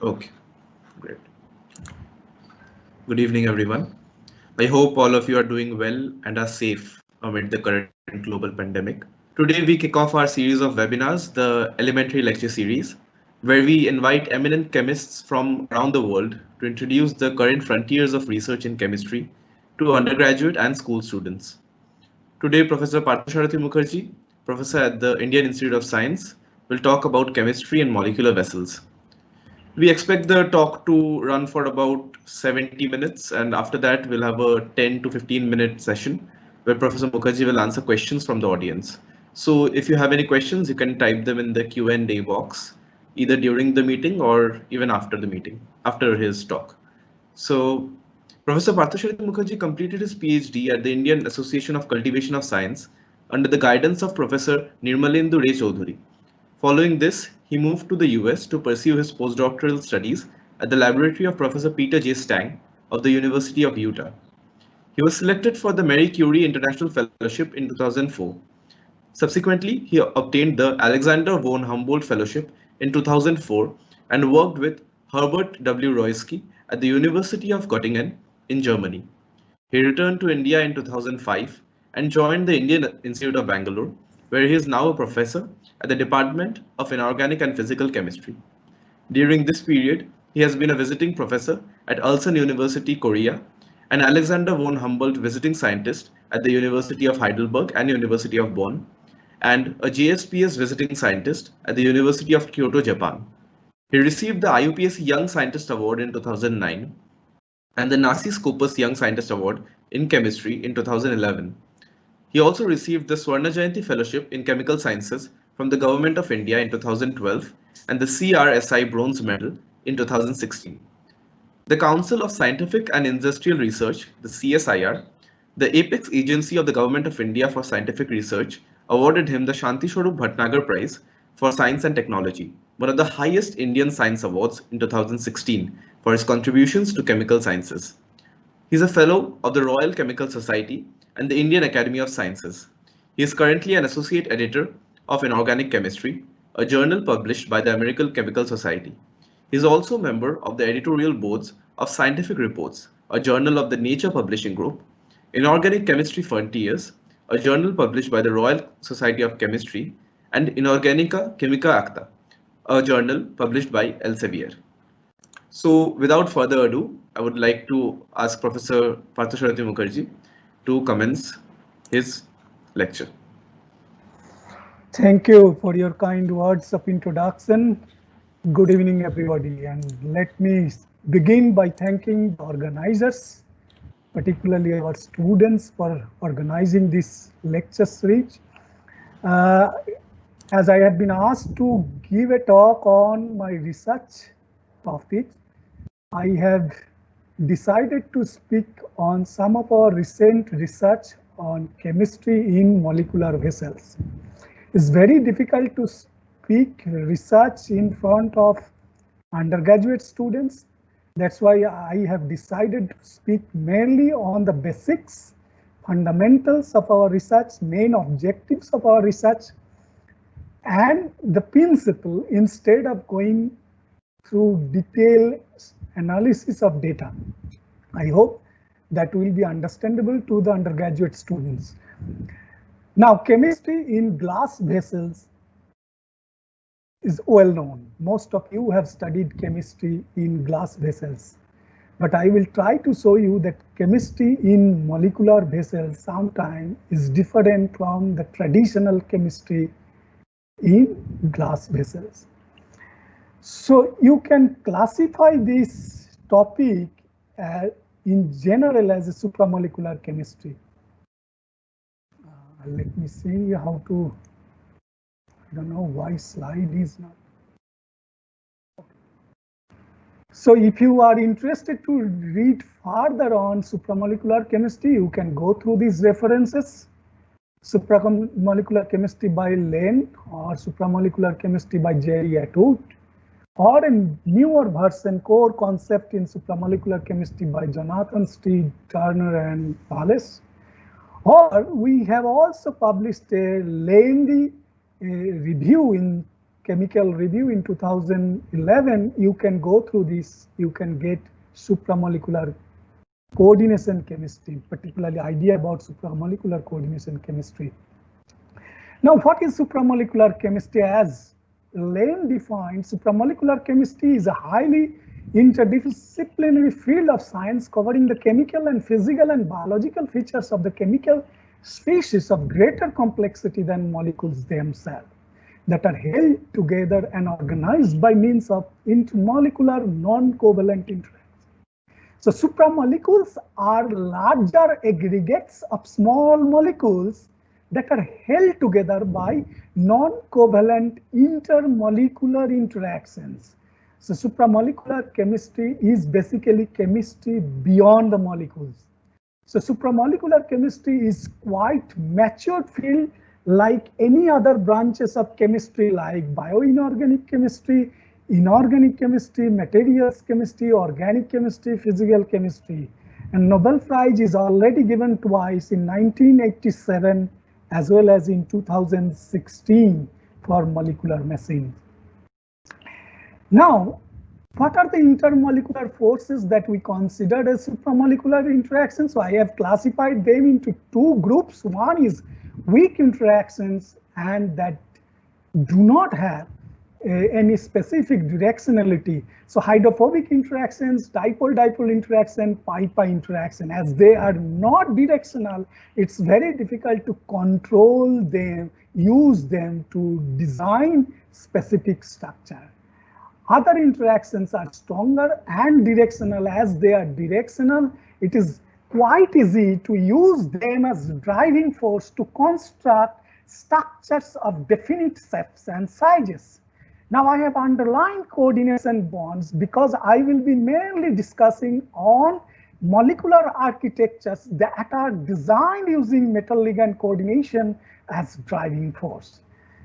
Okay, great. Good evening, everyone. I hope all of you are doing well and are safe amid the current global pandemic. Today, we kick off our series of webinars, the Elementary Lecture Series, where we invite eminent chemists from around the world to introduce the current frontiers of research in chemistry to undergraduate and school students. Today, Professor Parthasarathi Mukherjee, professor at the Indian Institute of Science, will talk about chemistry and molecular vessels. We expect the talk to run for about 70 minutes, and after that, we'll have a 10 to 15-minute session where Professor Mukherjee will answer questions from the audience. So if you have any questions, you can type them in the Q&A box, either during the meeting or even after the meeting, after his talk. So Professor Parthasarathi Mukherjee completed his PhD at the Indian Association of Cultivation of Science under the guidance of Professor Nirmalendu Ray Choudhury. Following this, he moved to the US to pursue his postdoctoral studies at the laboratory of Professor Peter J. Stang of the University of Utah. He was selected for the Marie Curie International Fellowship in 2004. Subsequently, he obtained the Alexander von Humboldt Fellowship in 2004 and worked with Herbert W. Roiske at the University of Göttingen in Germany. He returned to India in 2005 and joined the Indian Institute of Bangalore, where he is now a professor at the Department of Inorganic and Physical Chemistry. During this period, he has been a visiting professor at Ulsan University, Korea, and Alexander von Humboldt visiting scientist at the University of Heidelberg and University of Bonn, and a JSPS visiting scientist at the University of Kyoto, Japan. He received the IUPAC Young Scientist Award in 2009 and the Narcis Scopus Young Scientist Award in Chemistry in 2011. He also received the Swarna Jayanti Fellowship in Chemical Sciences from the Government of India in 2012 and the CRSI Bronze Medal in 2016. The Council of Scientific and Industrial Research, the CSIR, the apex agency of the Government of India for Scientific Research, awarded him the Shanti Swarup Bhatnagar Prize for Science and Technology, one of the highest Indian science awards in 2016 for his contributions to chemical sciences. He is a fellow of the Royal Chemical Society and the Indian Academy of Sciences. He is currently an associate editor of Inorganic Chemistry, a journal published by the American Chemical Society. He is also a member of the editorial boards of Scientific Reports, a journal of the Nature Publishing Group, Inorganic Chemistry Frontiers, a journal published by the Royal Society of Chemistry, and Inorganica Chimica Acta, a journal published by Elsevier. So, without further ado, I would like to ask Professor Parthasarathi Mukherjee to commence his lecture. Thank you for your kind words of introduction. Good evening, everybody. And let me begin by thanking the organizers, particularly our students, for organizing this lecture series. As I have been asked to give a talk on my research topic, I have decided to speak on some of our recent research on chemistry in molecular vessels. It's very difficult to speak research in front of undergraduate students. That's why I have decided to speak mainly on the basics, fundamentals of our research, main objectives of our research, and the principle instead of going through detailed analysis of data. I hope that will be understandable to the undergraduate students. Now, chemistry in glass vessels is well known. Most of you have studied chemistry in glass vessels, but I will try to show you that chemistry in molecular vessels sometimes is different from the traditional chemistry in glass vessels. So you can classify this topic in general as a supramolecular chemistry. Let me see how to, I don't know why slide is not. So if you are interested to read further on supramolecular chemistry, you can go through these references. Supramolecular chemistry by Lane or supramolecular chemistry by Jerry Atwood, or a newer version, core concept in supramolecular chemistry by Jonathan Steed, Turner and Wallace. Or we have also published a lengthy review in chemical review in 2011, you can go through this, you can get supramolecular coordination chemistry, particularly idea about supramolecular coordination chemistry. Now, what is supramolecular chemistry? As Lane defined, supramolecular chemistry is a highly interdisciplinary field of science covering the chemical and physical and biological features of the chemical species of greater complexity than molecules themselves, that are held together and organized by means of intermolecular non-covalent interactions. So supramolecules are larger aggregates of small molecules that are held together by non-covalent intermolecular interactions. So supramolecular chemistry is basically chemistry beyond the molecules. So supramolecular chemistry is quite mature field like any other branches of chemistry like bioinorganic chemistry, inorganic chemistry, materials chemistry, organic chemistry, physical chemistry. And Nobel Prize is already given twice in 1987 as well as in 2016 for molecular machines. Now, what are the intermolecular forces that we considered as supramolecular interactions? So I have classified them into two groups. One is weak interactions and that do not have any specific directionality. So hydrophobic interactions, dipole-dipole interaction, pi-pi interaction, as they are not directional, it's very difficult to control them, use them to design specific structure. Other interactions are stronger and directional. As they are directional, it is quite easy to use them as driving force to construct structures of definite shapes and sizes. Now I have underlined coordination bonds because I will be mainly discussing on molecular architectures that are designed using metal ligand coordination as driving force.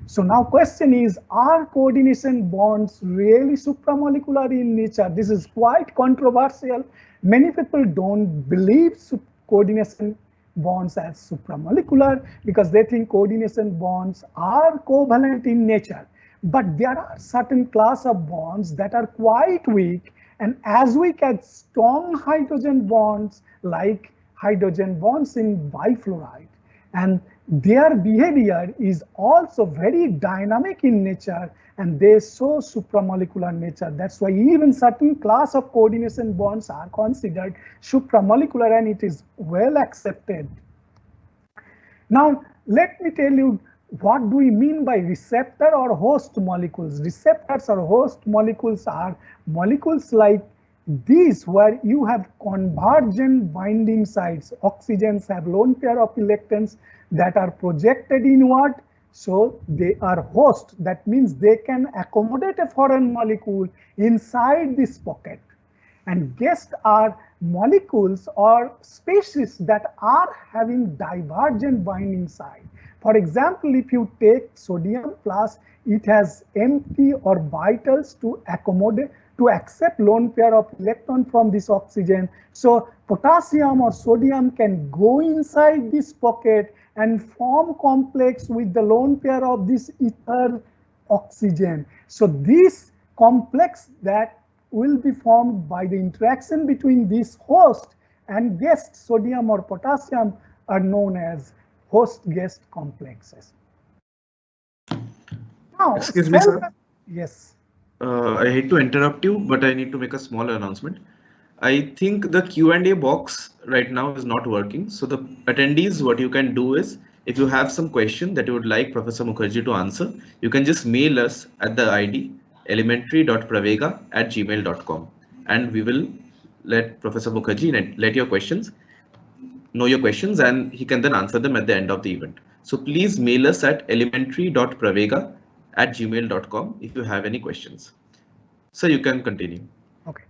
So now question is, are coordination bonds really supramolecular in nature? This is quite controversial. Many people don't believe coordination bonds as supramolecular because they think coordination bonds are covalent in nature. But there are certain class of bonds that are quite weak and as weak as strong hydrogen bonds like hydrogen bonds in bifluoride. And their behavior is also very dynamic in nature and they show supramolecular nature. That's why even certain class of coordination bonds are considered supramolecular and it is well accepted. Now, let me tell you what do we mean by receptor or host molecules. Receptors or host molecules are molecules like these where you have convergent binding sites. Oxygens have lone pair of electrons that are projected inward. So they are host. That means they can accommodate a foreign molecule inside this pocket. And guest are molecules or species that are having divergent binding site. For example, if you take sodium plus it has empty orbitals to accommodate to accept lone pair of electron from this oxygen. So potassium or sodium can go inside this pocket and form complex with the lone pair of this ether oxygen. So this complex that will be formed by the interaction between this host and guest sodium or potassium are known as host-guest complexes. Now, excuse me, sir. Yes. I hate to interrupt you, but I need to make a small announcement. I think the Q&A box right now is not working. So the attendees, what you can do is, if you have some question that you would like Professor Mukherjee to answer, you can just mail us at the ID elementary.pravega@gmail.com and we will let Professor Mukherjee know your questions and he can then answer them at the end of the event. So please mail us at elementary.pravega@gmail.com if you have any questions. So you can continue. Okay.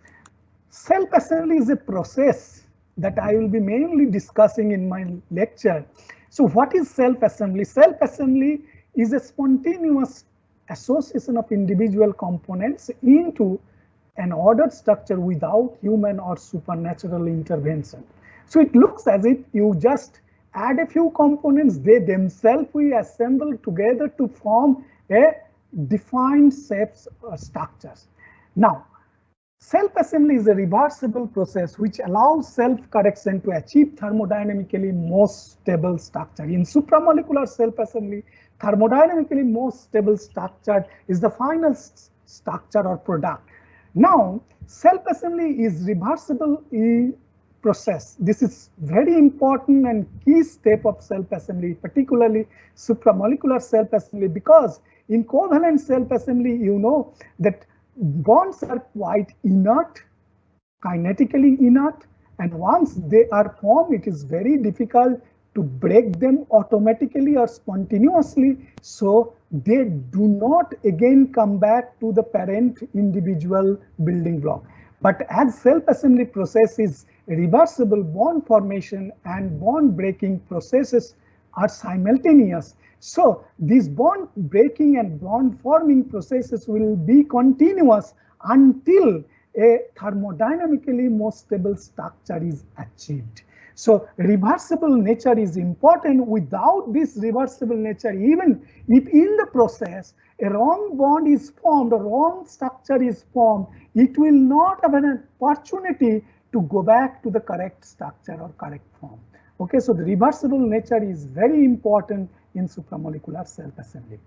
Self-assembly is a process that I will be mainly discussing in my lecture. So what is self-assembly? Self-assembly is a spontaneous association of individual components into an ordered structure without human or supernatural intervention. So it looks as if you just add a few components, they themselves we assemble together to form a defined shapes or structures. Now, self-assembly is a reversible process which allows self-correction to achieve thermodynamically most stable structure. In supramolecular self-assembly, thermodynamically most stable structure is the final structure or product. Now, self-assembly is reversible process. This is very important and key step of self-assembly, particularly supramolecular self-assembly, because in covalent self-assembly, you know that bonds are quite inert, kinetically inert, and once they are formed, it is very difficult to break them automatically or spontaneously, so they do not again come back to the parent individual building block. But as self-assembly process is reversible, bond formation and bond breaking processes are simultaneous. So these bond breaking and bond forming processes will be continuous until a thermodynamically most stable structure is achieved. So reversible nature is important. Without this reversible nature, even if in the process a wrong bond is formed, a wrong structure is formed, it will not have an opportunity to go back to the correct structure or correct form. Okay, so the reversible nature is very important in supramolecular self-assembly.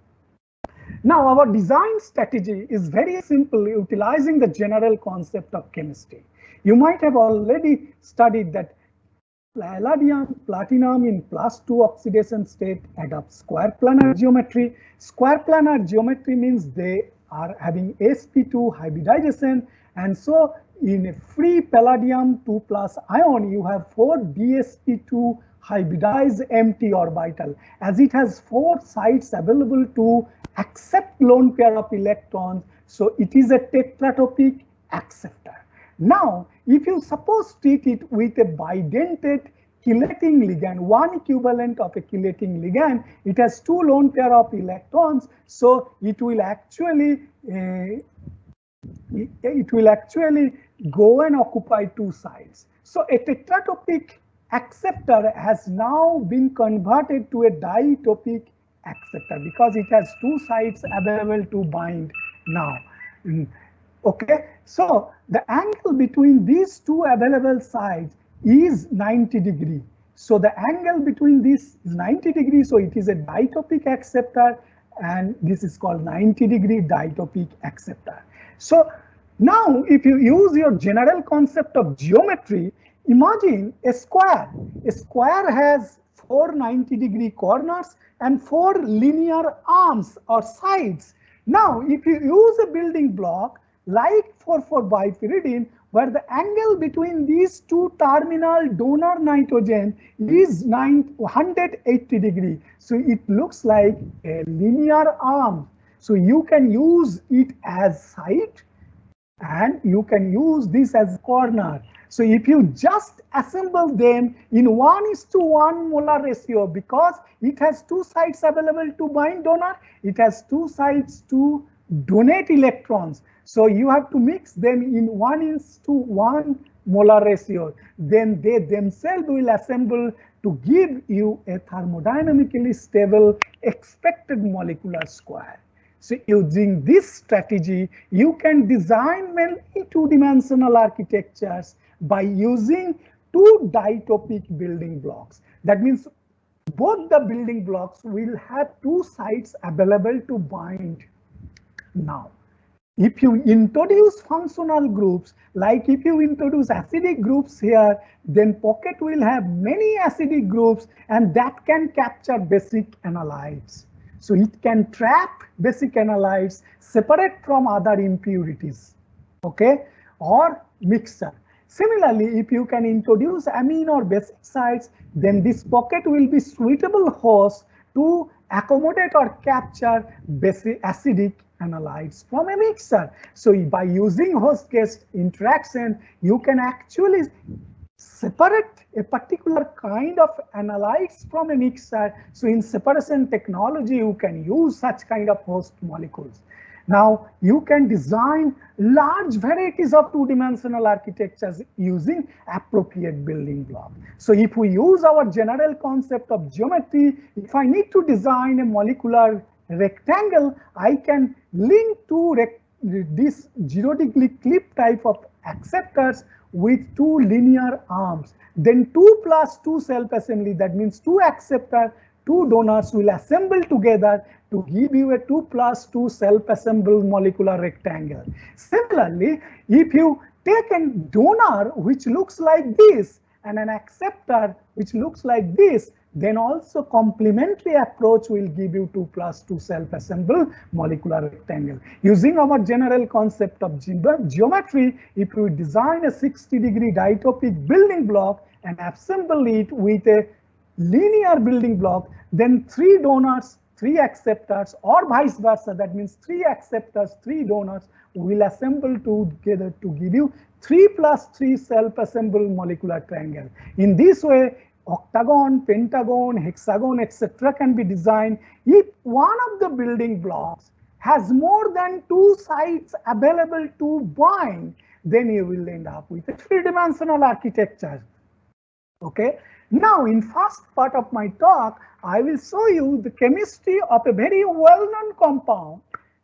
Now, our design strategy is very simple, utilizing the general concept of chemistry. You might have already studied that palladium, platinum in +2 oxidation state adopts square planar geometry. Square planar geometry means they are having sp2 hybridization, and so in a free palladium 2+ ion, you have 4 dsp2 hybridized empty orbital, as it has 4 sites available to accept lone pair of electrons, so it is a tetratopic acceptor. Now, if you suppose treat it with a bidentate chelating ligand, one equivalent of a chelating ligand, it has 2 lone pair of electrons, so it will actually go and occupy 2 sides. So a tetratopic acceptor has now been converted to a ditopic acceptor because it has 2 sides available to bind now. Okay, so the angle between these 2 available sides is 90 degrees. So the angle between this is 90 degrees, so it is a ditopic acceptor, and this is called 90-degree ditopic acceptor. So now if you use your general concept of geometry, imagine a square. A square has 4 90-degree corners and 4 linear arms or sides. Now, if you use a building block like 4,4-bipyridine, where the angle between these 2 terminal donor nitrogen is 180 degrees, so it looks like a linear arm. So you can use it as side and you can use this as corner. So if you just assemble them in 1:1 molar ratio, because it has 2 sides available to bind donor, it has 2 sides to donate electrons. So you have to mix them in 1:1 molar ratio. Then they themselves will assemble to give you a thermodynamically stable expected molecular square. So using this strategy, you can design many 2-dimensional architectures by using 2 ditopic building blocks. That means both the building blocks will have 2 sites available to bind. Now, if you introduce functional groups, like if you introduce acidic groups here, then pocket will have many acidic groups, and that can capture basic analytes. So it can trap basic analytes separate from other impurities, okay, or mixture. Similarly, if you can introduce amine or basic sites, then this pocket will be suitable host to accommodate or capture basic acidic analytes from a mixture. So by using host-guest interaction, you can actually separate a particular kind of analytes from a mixture. So in separation technology, you can use such kind of host molecules. Now you can design large varieties of 2-dimensional architectures using appropriate building block. So if we use our general concept of geometry, if I need to design a molecular rectangle, I can link two this 0-degree clip type of acceptors with two linear arms. Then 2 plus 2 self-assembly, that means two acceptor, two donors will assemble together to give you a 2 plus 2 self-assembled molecular rectangle. Similarly, if you take a donor which looks like this and an acceptor which looks like this, then also complementary approach will give you 2 plus 2 self-assembled molecular rectangle. Using our general concept of geometry, if we design a 60-degree ditopic building block and assemble it with a linear building block, then 3 donors, 3 acceptors, or vice versa, that means 3 acceptors, 3 donors will assemble together to give you 3 plus 3 self-assembled molecular triangle. In this way, octagon, pentagon, hexagon, etc. can be designed if one of the building blocks has more than 2 sides available to bind, then you will end up with a 3-dimensional architecture. Okay. Now, in first part of my talk, I will show you the chemistry of a very well-known compound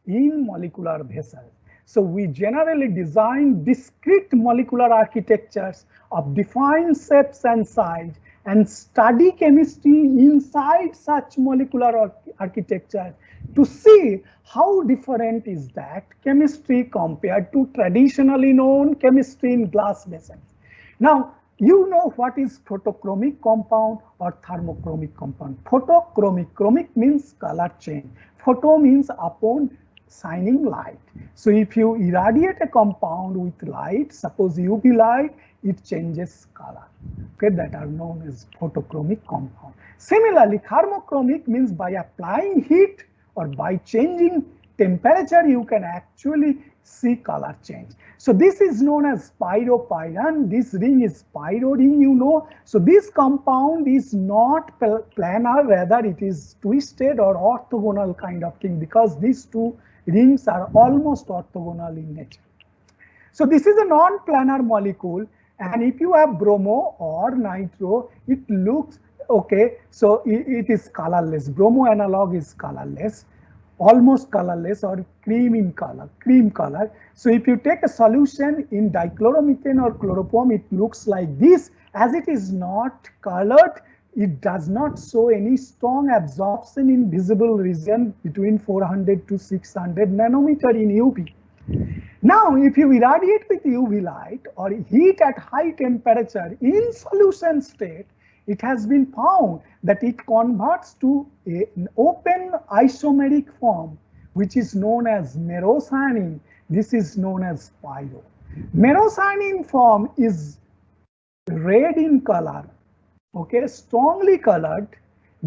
in molecular vessels. So we generally design discrete molecular architectures of defined shapes and size and study chemistry inside such molecular architecture to see how different is that chemistry compared to traditionally known chemistry in glass vessels. Now, you know what is photochromic compound or thermochromic compound. Photochromic means color change. Photo means upon shining light. So if you irradiate a compound with light, suppose UV light, it changes color. Okay, that are known as photochromic compound. Similarly, thermochromic means by applying heat or by changing temperature, you can actually see color change. So this is known as pyropyran. This ring is pyro ring, you know. So this compound is not planar, rather it is twisted or orthogonal kind of thing, because these two rings are almost orthogonal in nature. So this is a non-planar molecule, and if you have bromo or nitro, it looks okay. So it is colorless. Bromo analog is colorless, almost colorless, or cream color. So if you take a solution in dichloromethane or chloroform, it looks like this. As it is not colored, it does not show any strong absorption in visible region between 400 to 600 nanometer in UV. Now, if you irradiate with UV light or heat at high temperature in solution state, it has been found that it converts to an open isomeric form, which is known as merocyanine. This is known as pyro. Merocyanine form is red in color, okay, strongly colored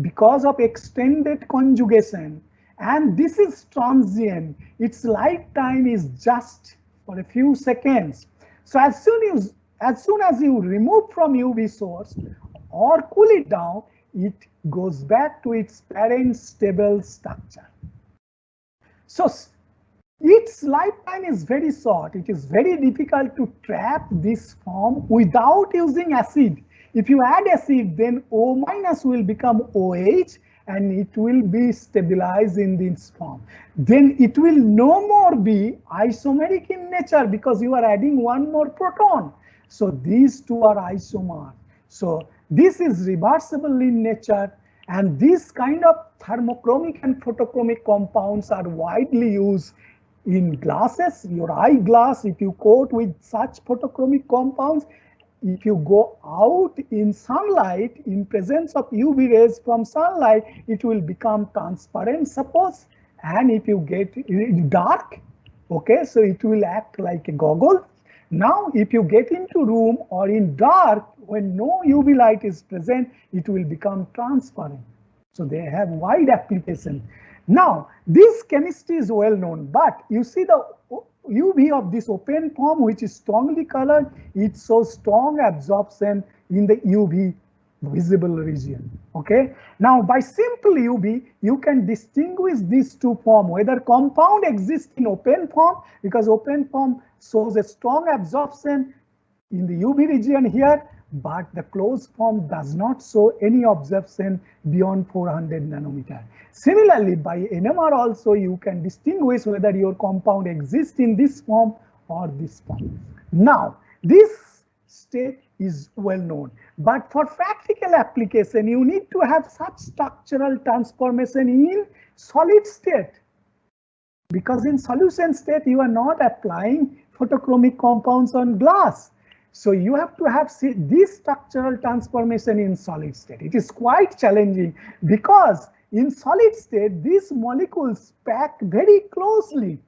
because of extended conjugation, and this is transient. Its lifetime is just for a few seconds. So as soon as you remove from UV source or cool it down, it goes back to its parent stable structure. So its lifetime is very short. It is very difficult to trap this form without using acid. If you add acid, then O- will become OH and it will be stabilized in this form. Then it will no more be isomeric in nature because you are adding one more proton. So these two are isomers. So this is reversible in nature, and this kind of thermochromic and photochromic compounds are widely used in glasses. Your eyeglass, if you coat with such photochromic compounds, if you go out in sunlight, in presence of UV rays from sunlight, it will become transparent, suppose. And if you get dark, okay, so it will act like a goggle. Now, if you get into room or in dark, when no UV light is present, it will become transparent. So they have wide application. Now, this chemistry is well known, but you see the UV of this open form, which is strongly colored, it shows strong absorption in the UV visible region. Okay. Now, by simple UV, you can distinguish these two forms, whether compound exists in open form, because open form shows a strong absorption in the UV region here, but the closed form does not show any absorption beyond 400 nanometer. Similarly, by NMR also you can distinguish whether your compound exists in this form or this form. Now, this state is well known, but for practical application, you need to have such structural transformation in solid state. Because in solution state, you are not applying photochromic compounds on glass. So you have to have this structural transformation in solid state. It is quite challenging because in solid state, these molecules pack very closely.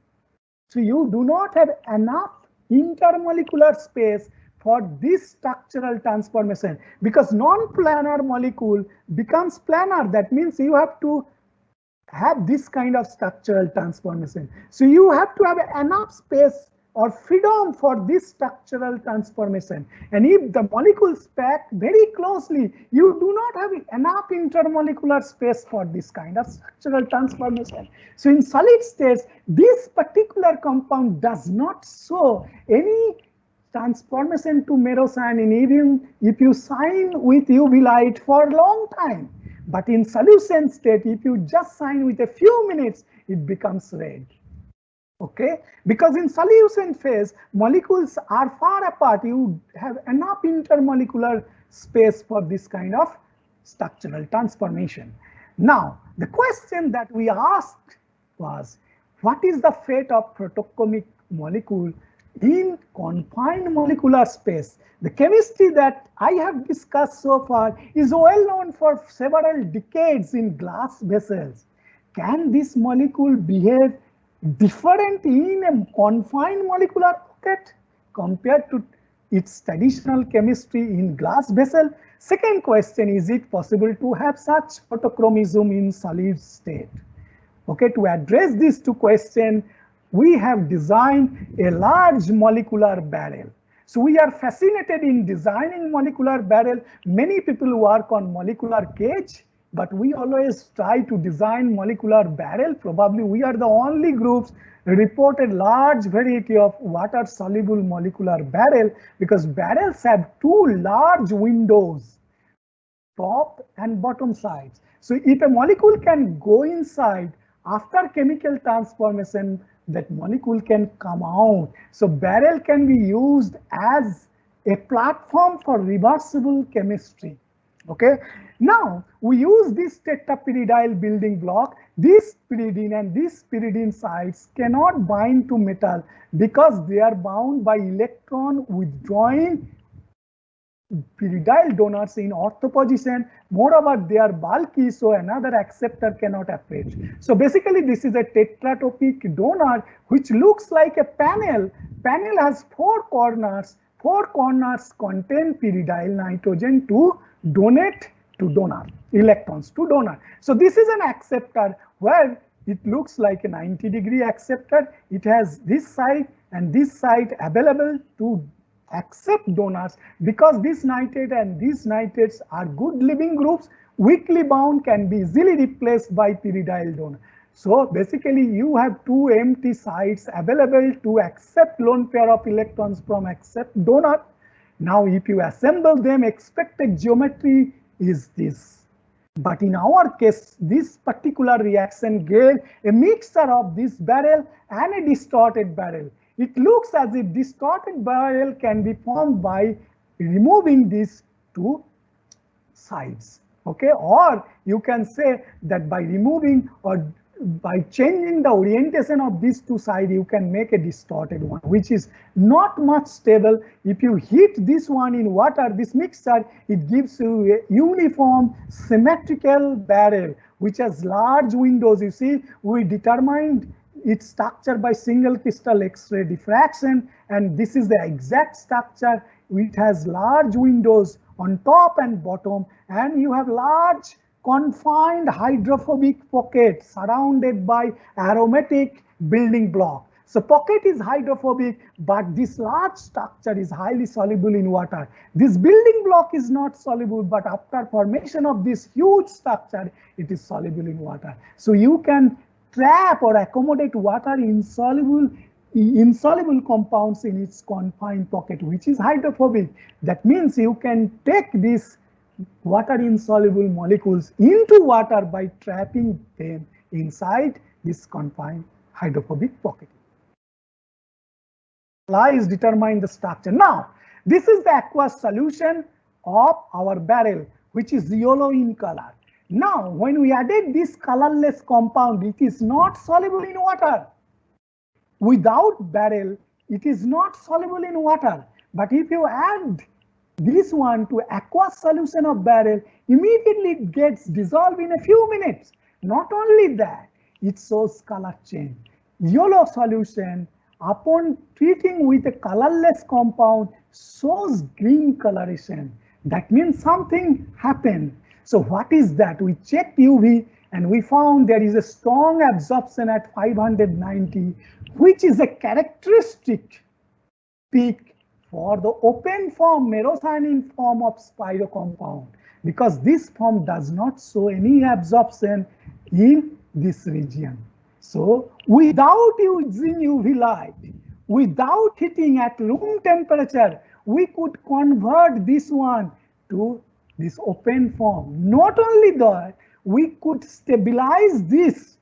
So you do not have enough intermolecular space for this structural transformation, because non-planar molecule becomes planar. That means you have to have this kind of structural transformation. So you have to have enough space or freedom for this structural transformation. And if the molecules pack very closely, you do not have enough intermolecular space for this kind of structural transformation. So in solid states, this particular compound does not show any transformation to merocyanin even if you shine with UV light for a long time. But in solution state, if you just shine with a few minutes, it becomes red. Okay, because in solution phase, molecules are far apart. You have enough intermolecular space for this kind of structural transformation. Now, the question that we asked was, what is the fate of photochromic molecule in confined molecular space? The chemistry that I have discussed so far is well known for several decades in glass vessels. Can this molecule behave different in a confined molecular pocket compared to its traditional chemistry in glass vessel? Second question, is it possible to have such photochromism in solid state? Okay, to address these two questions, we have designed a large molecular barrel. So we are fascinated in designing molecular barrel. Many people work on molecular cage, but we always try to design molecular barrel. Probably we are the only groups reported large variety of water soluble molecular barrel, because barrels have two large windows, top and bottom sides. So if a molecule can go inside after chemical transformation, that molecule can come out. So barrel can be used as a platform for reversible chemistry. Okay, now we use this tetrapyridyl building block. This pyridine and this pyridine sites cannot bind to metal because they are bound by electron withdrawing pyridyl donors in ortho position. Moreover, they are bulky, so another acceptor cannot approach. So basically, this is a tetratopic donor which looks like a panel. Panel has four corners. Four corners contain pyridyl nitrogen to donate to donor, electrons to donor. So this is an acceptor where it looks like a 90-degree acceptor. It has this side and this side available to accept donors, because this nitrate and these nitrates are good living groups. Weakly bound can be easily replaced by pyridyl donor. So basically you have two empty sites available to accept lone pair of electrons from accept donor. Now if you assemble them, expected geometry is this. But in our case, this particular reaction gave a mixture of this barrel and a distorted barrel. It looks as if distorted barrel can be formed by removing these two sides. Okay, or you can say that by removing or by changing the orientation of these two sides, you can make a distorted one, which is not much stable. If you heat this one in water, this mixture, it gives you a uniform symmetrical barrel, which has large windows. You see, we determined its structure by single crystal X-ray diffraction, and this is the exact structure. It has large windows on top and bottom, and you have large confined hydrophobic pocket surrounded by aromatic building block. So pocket is hydrophobic, but this large structure is highly soluble in water. This building block is not soluble, but after formation of this huge structure, it is soluble in water. So you can trap or accommodate water insoluble insoluble compounds in its confined pocket, which is hydrophobic. That means you can take these water insoluble molecules into water by trapping them inside this confined hydrophobic pocket. Lies determine the structure. Now, this is the aqueous solution of our barrel, which is yellow in color. Now, when we added this colorless compound, it is not soluble in water. Without barrel, it is not soluble in water. But if you add this one to aqueous solution of barrel, immediately it gets dissolved in a few minutes. Not only that, it shows color change. Yellow solution, upon treating with a colorless compound, shows green coloration. That means something happened. So what is that? We checked UV and we found there is a strong absorption at 590, which is a characteristic peak for the open form merocyanine form of spiro compound, because this form does not show any absorption in this region. So without using UV light, without heating at room temperature, we could convert this one to this open form. Not only that, we could stabilize this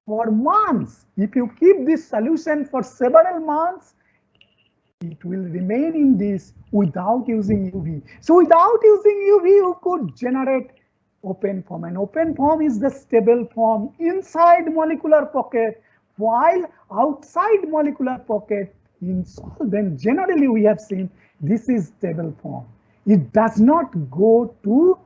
for months. If you keep this solution for several months, it will remain in this without using UV. So without using UV, you could generate open form. And open form is the stable form inside molecular pocket, while outside molecular pocket in solvent, generally we have seen this is stable form. It does not go to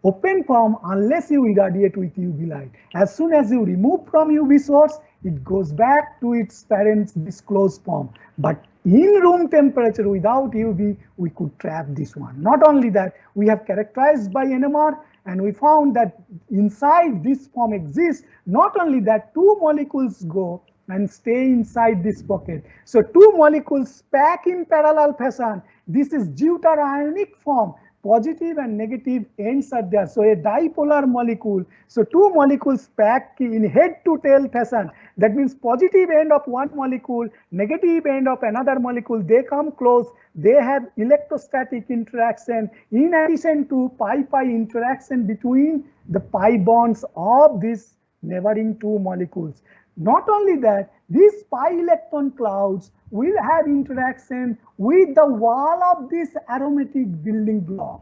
open form unless you irradiate with UV light. As soon as you remove from UV source, it goes back to its parent's disclosed form. But in room temperature without UV, we could trap this one. Not only that, we have characterized by NMR and we found that inside this form exists. Not only that, two molecules go and stay inside this pocket. So two molecules pack in parallel fashion. This is deuterionic form. Positive and negative ends are there. So a dipolar molecule. So two molecules pack in head to tail fashion. That means positive end of one molecule, negative end of another molecule. They come close. They have electrostatic interaction in addition to pi-pi interaction between the pi bonds of these neighboring two molecules. Not only that, these pi electron clouds will have interaction with the wall of this aromatic building block.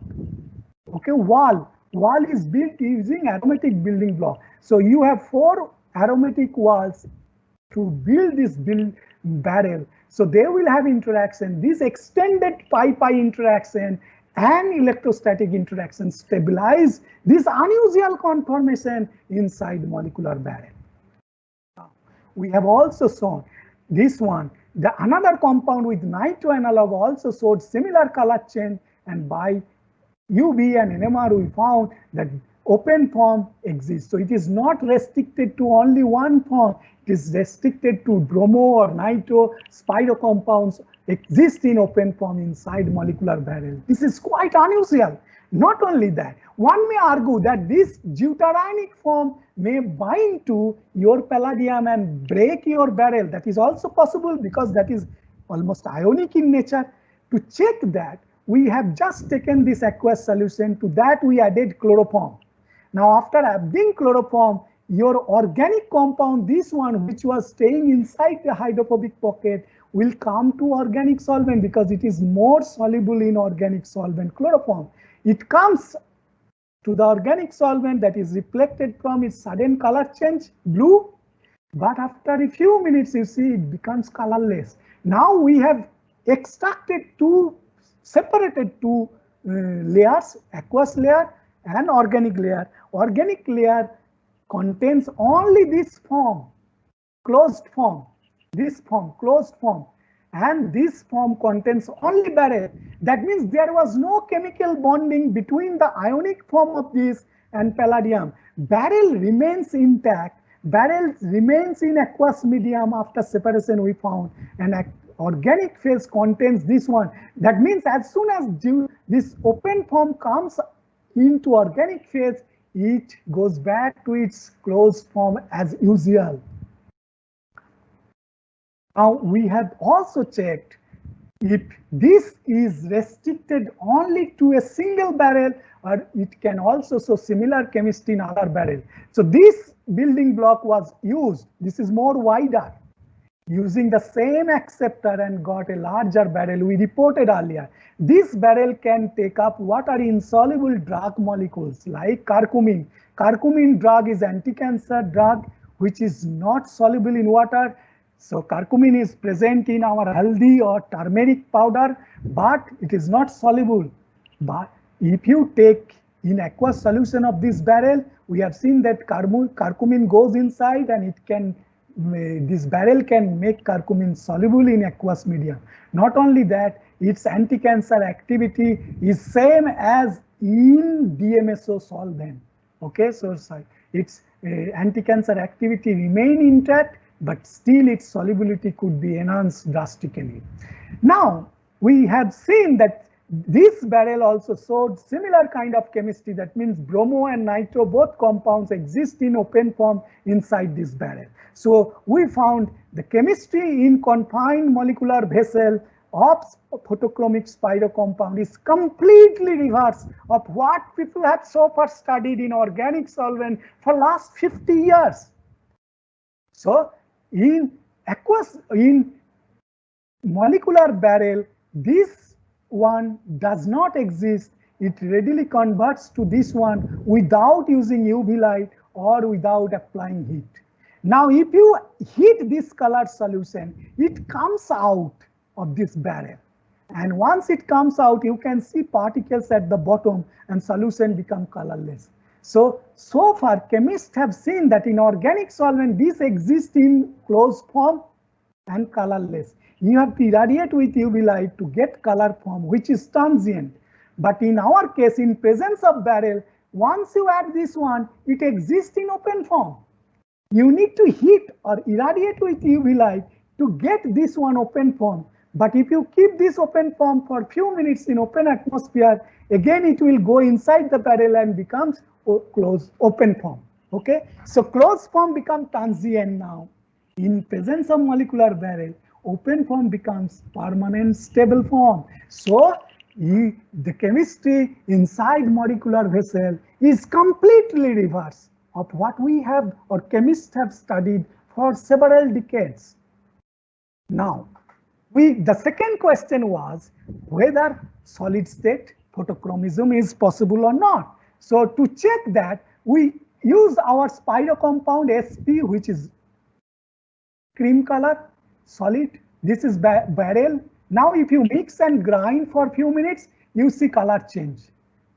Okay, wall is built using aromatic building block. So you have four aromatic walls to build this barrel. So they will have interaction. This extended pi-pi interaction and electrostatic interaction stabilize this unusual conformation inside molecular barrel. We have also shown this one. The another compound with nitro analog also showed similar color change, and by UV and NMR we found that open form exists. So it is not restricted to only one form. It is restricted to bromo or nitro spiro compounds exist in open form inside molecular barrel. This is quite unusual. Not only that, one may argue that this deuterionic form may bind to your palladium and break your barrel. That is also possible because that is almost ionic in nature. To check that, we have just taken this aqueous solution. To that we added chloroform. Now after adding chloroform, your organic compound, this one which was staying inside the hydrophobic pocket, will come to organic solvent because it is more soluble in organic solvent, chloroform. It comes to the organic solvent, that is reflected from its sudden color change, blue. But after a few minutes, you see it becomes colorless. Now we have separated two layers, aqueous layer and organic layer. Organic layer contains only this form, closed form, this form, closed form. And this form contains only barrel. That means there was no chemical bonding between the ionic form of this and palladium. Barrel remains intact. Barrel remains in aqueous medium after separation we found. And organic phase contains this one. That means as soon as this open form comes into organic phase, it goes back to its closed form as usual. Now we have also checked if this is restricted only to a single barrel or it can also show similar chemistry in other barrel. So this building block was used. This is more wider, using the same acceptor and got a larger barrel we reported earlier. This barrel can take up water insoluble drug molecules like curcumin. Curcumin drug is anti-cancer drug which is not soluble in water. So curcumin is present in our haldi or turmeric powder, but it is not soluble. But if you take in aqueous solution of this barrel, we have seen that curcumin goes inside and it can, this barrel can make curcumin soluble in aqueous medium. Not only that, its anti-cancer activity is same as in DMSO solvent. Okay, so its anti-cancer activity remain intact, but still its solubility could be enhanced drastically. Now, we have seen that this barrel also showed similar kind of chemistry. That means bromo and nitro, both compounds exist in open form inside this barrel. So we found the chemistry in confined molecular vessel of photochromic Spiro compound is completely reverse of what people have so far studied in organic solvent for last 50 years. So in aqueous, in molecular barrel, this one does not exist. It readily converts to this one without using UV light or without applying heat. Now, if you heat this color solution, it comes out of this barrel. And once it comes out, you can see particles at the bottom and solution become colorless. So far chemists have seen that in organic solvent, this exists in closed form and colorless. You have to irradiate with UV light to get color form, which is transient. But in our case, in presence of barrel, once you add this one, it exists in open form. You need to heat or irradiate with UV light to get this one open form. But if you keep this open form for a few minutes in open atmosphere, again it will go inside the barrel and becomes closed open form. Okay, so closed form becomes transient now. In presence of molecular barrel, open form becomes permanent stable form. So the chemistry inside molecular vessel is completely reverse of what we have or chemists have studied for several decades. Now, the second question was whether solid state photochromism is possible or not. So to check that, we use our Spiro compound SP, which is cream color, solid. This is barrel. Now, if you mix and grind for a few minutes, you see color change.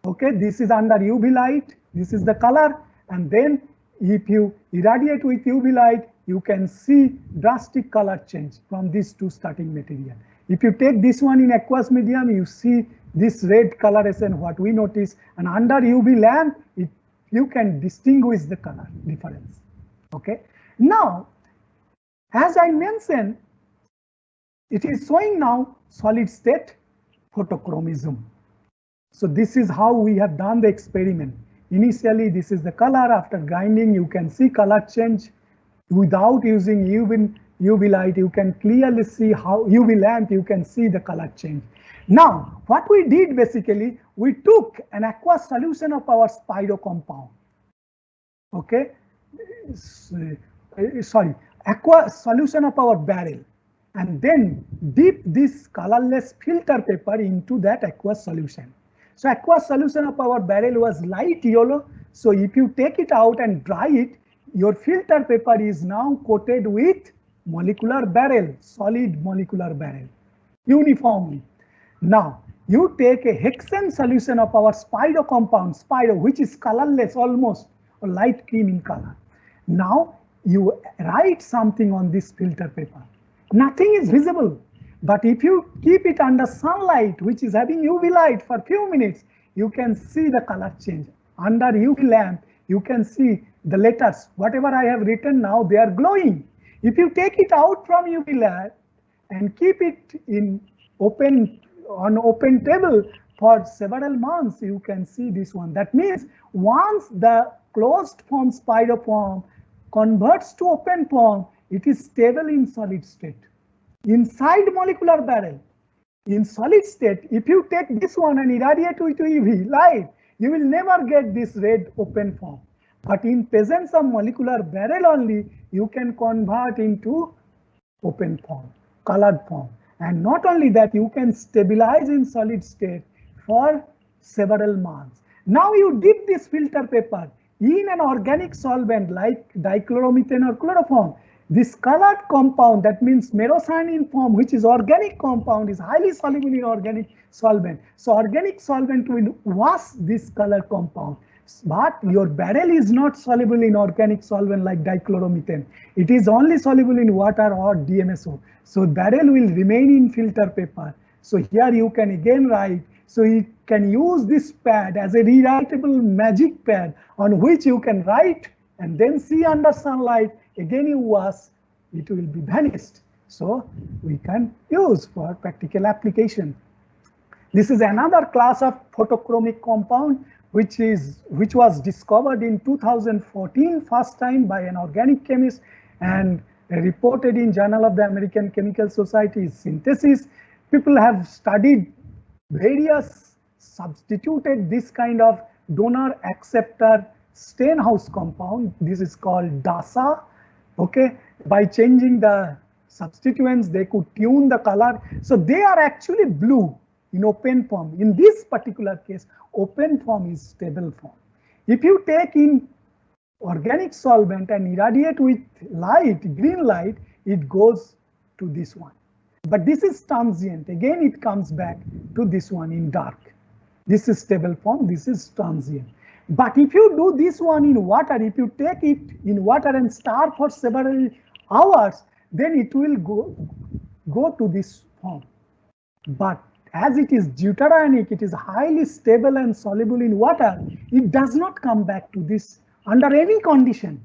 Okay, this is under UV light. This is the color. And then if you irradiate with UV light, you can see drastic color change from these two starting material. If you take this one in aqueous medium, you see this red coloration, what we notice, and under UV lamp, you can distinguish the color difference. Okay. Now, as I mentioned, it is showing now solid state photochromism. So this is how we have done the experiment. Initially, this is the color. After grinding, you can see color change without using UV light. You can clearly see how UV lamp, you can see the color change. Now, what we did basically, we took an aqueous solution of our Spiro compound. Okay, sorry, aqueous solution of our barrel, and then dip this colorless filter paper into that aqueous solution. So aqueous solution of our barrel was light yellow. So if you take it out and dry it, your filter paper is now coated with molecular barrel, solid molecular barrel, uniformly. Now, you take a hexane solution of our Spiro compound, Spiro, which is colorless almost, or light cream in color. Now, you write something on this filter paper. Nothing is visible. But if you keep it under sunlight, which is having UV light for a few minutes, you can see the color change. Under UV lamp, you can see the letters, whatever I have written now, they are glowing. If you take it out from UV lamp and keep it in on open table for several months, you can see this one. That means once the closed form Spiro form converts to open form, it is stable in solid state. inside molecular barrel. In solid state, if you take this one and irradiate with UV light, you will never get this red open form. But in presence of molecular barrel only, you can convert into open form, colored form. And not only that, you can stabilize in solid state for several months. Now you dip this filter paper in an organic solvent like dichloromethane or chloroform. This colored compound, that means merocyanine form, which is organic compound, is highly soluble in organic solvent. So organic solvent will wash this color compound. But your barrel is not soluble in organic solvent like dichloromethane. It is only soluble in water or DMSO. So barrel will remain in filter paper. So here you can again write. So you can use this pad as a rewritable magic pad on which you can write and then see under sunlight. Again you wash, it will be vanished. So we can use for practical application. This is another class of photochromic compound which was discovered in 2014 first time by an organic chemist and reported in Journal of the American Chemical Society Synthesis. People have studied various substituted this kind of donor acceptor Steinhaus compound. This is called DASA. Okay, by changing the substituents, they could tune the color. So they are actually blue in open form. In this particular case, open form is stable form. If you take in organic solvent and irradiate with light, green light, it goes to this one. But this is transient. Again, it comes back to this one in dark. This is stable form, this is transient. But if you do this one in water, if you take it in water and stir for several hours, then it will go to this form. But as it is deuteranic, it is highly stable and soluble in water, it does not come back to this under any condition.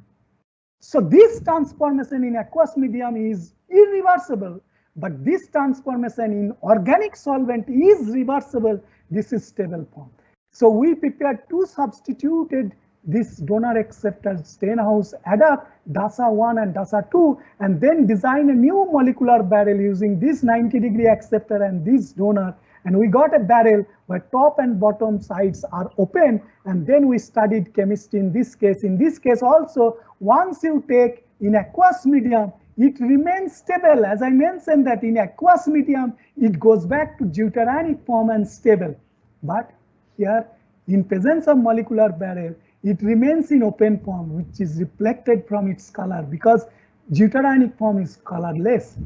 So this transformation in aqueous medium is irreversible, but this transformation in organic solvent is reversible. This is stable form. So we prepared two substituted this donor acceptor Steinhaus adduct DASA 1 and DASA 2 and then design a new molecular barrel using this 90-degree acceptor and this donor, and we got a barrel where top and bottom sides are open, and then we studied chemistry in this case. In this case also, once you take in aqueous medium, it remains stable. As I mentioned that in aqueous medium, it goes back to deuteranic form and stable. But here, in presence of molecular barrel, it remains in open form, which is reflected from its color because deuteranic form is colorless.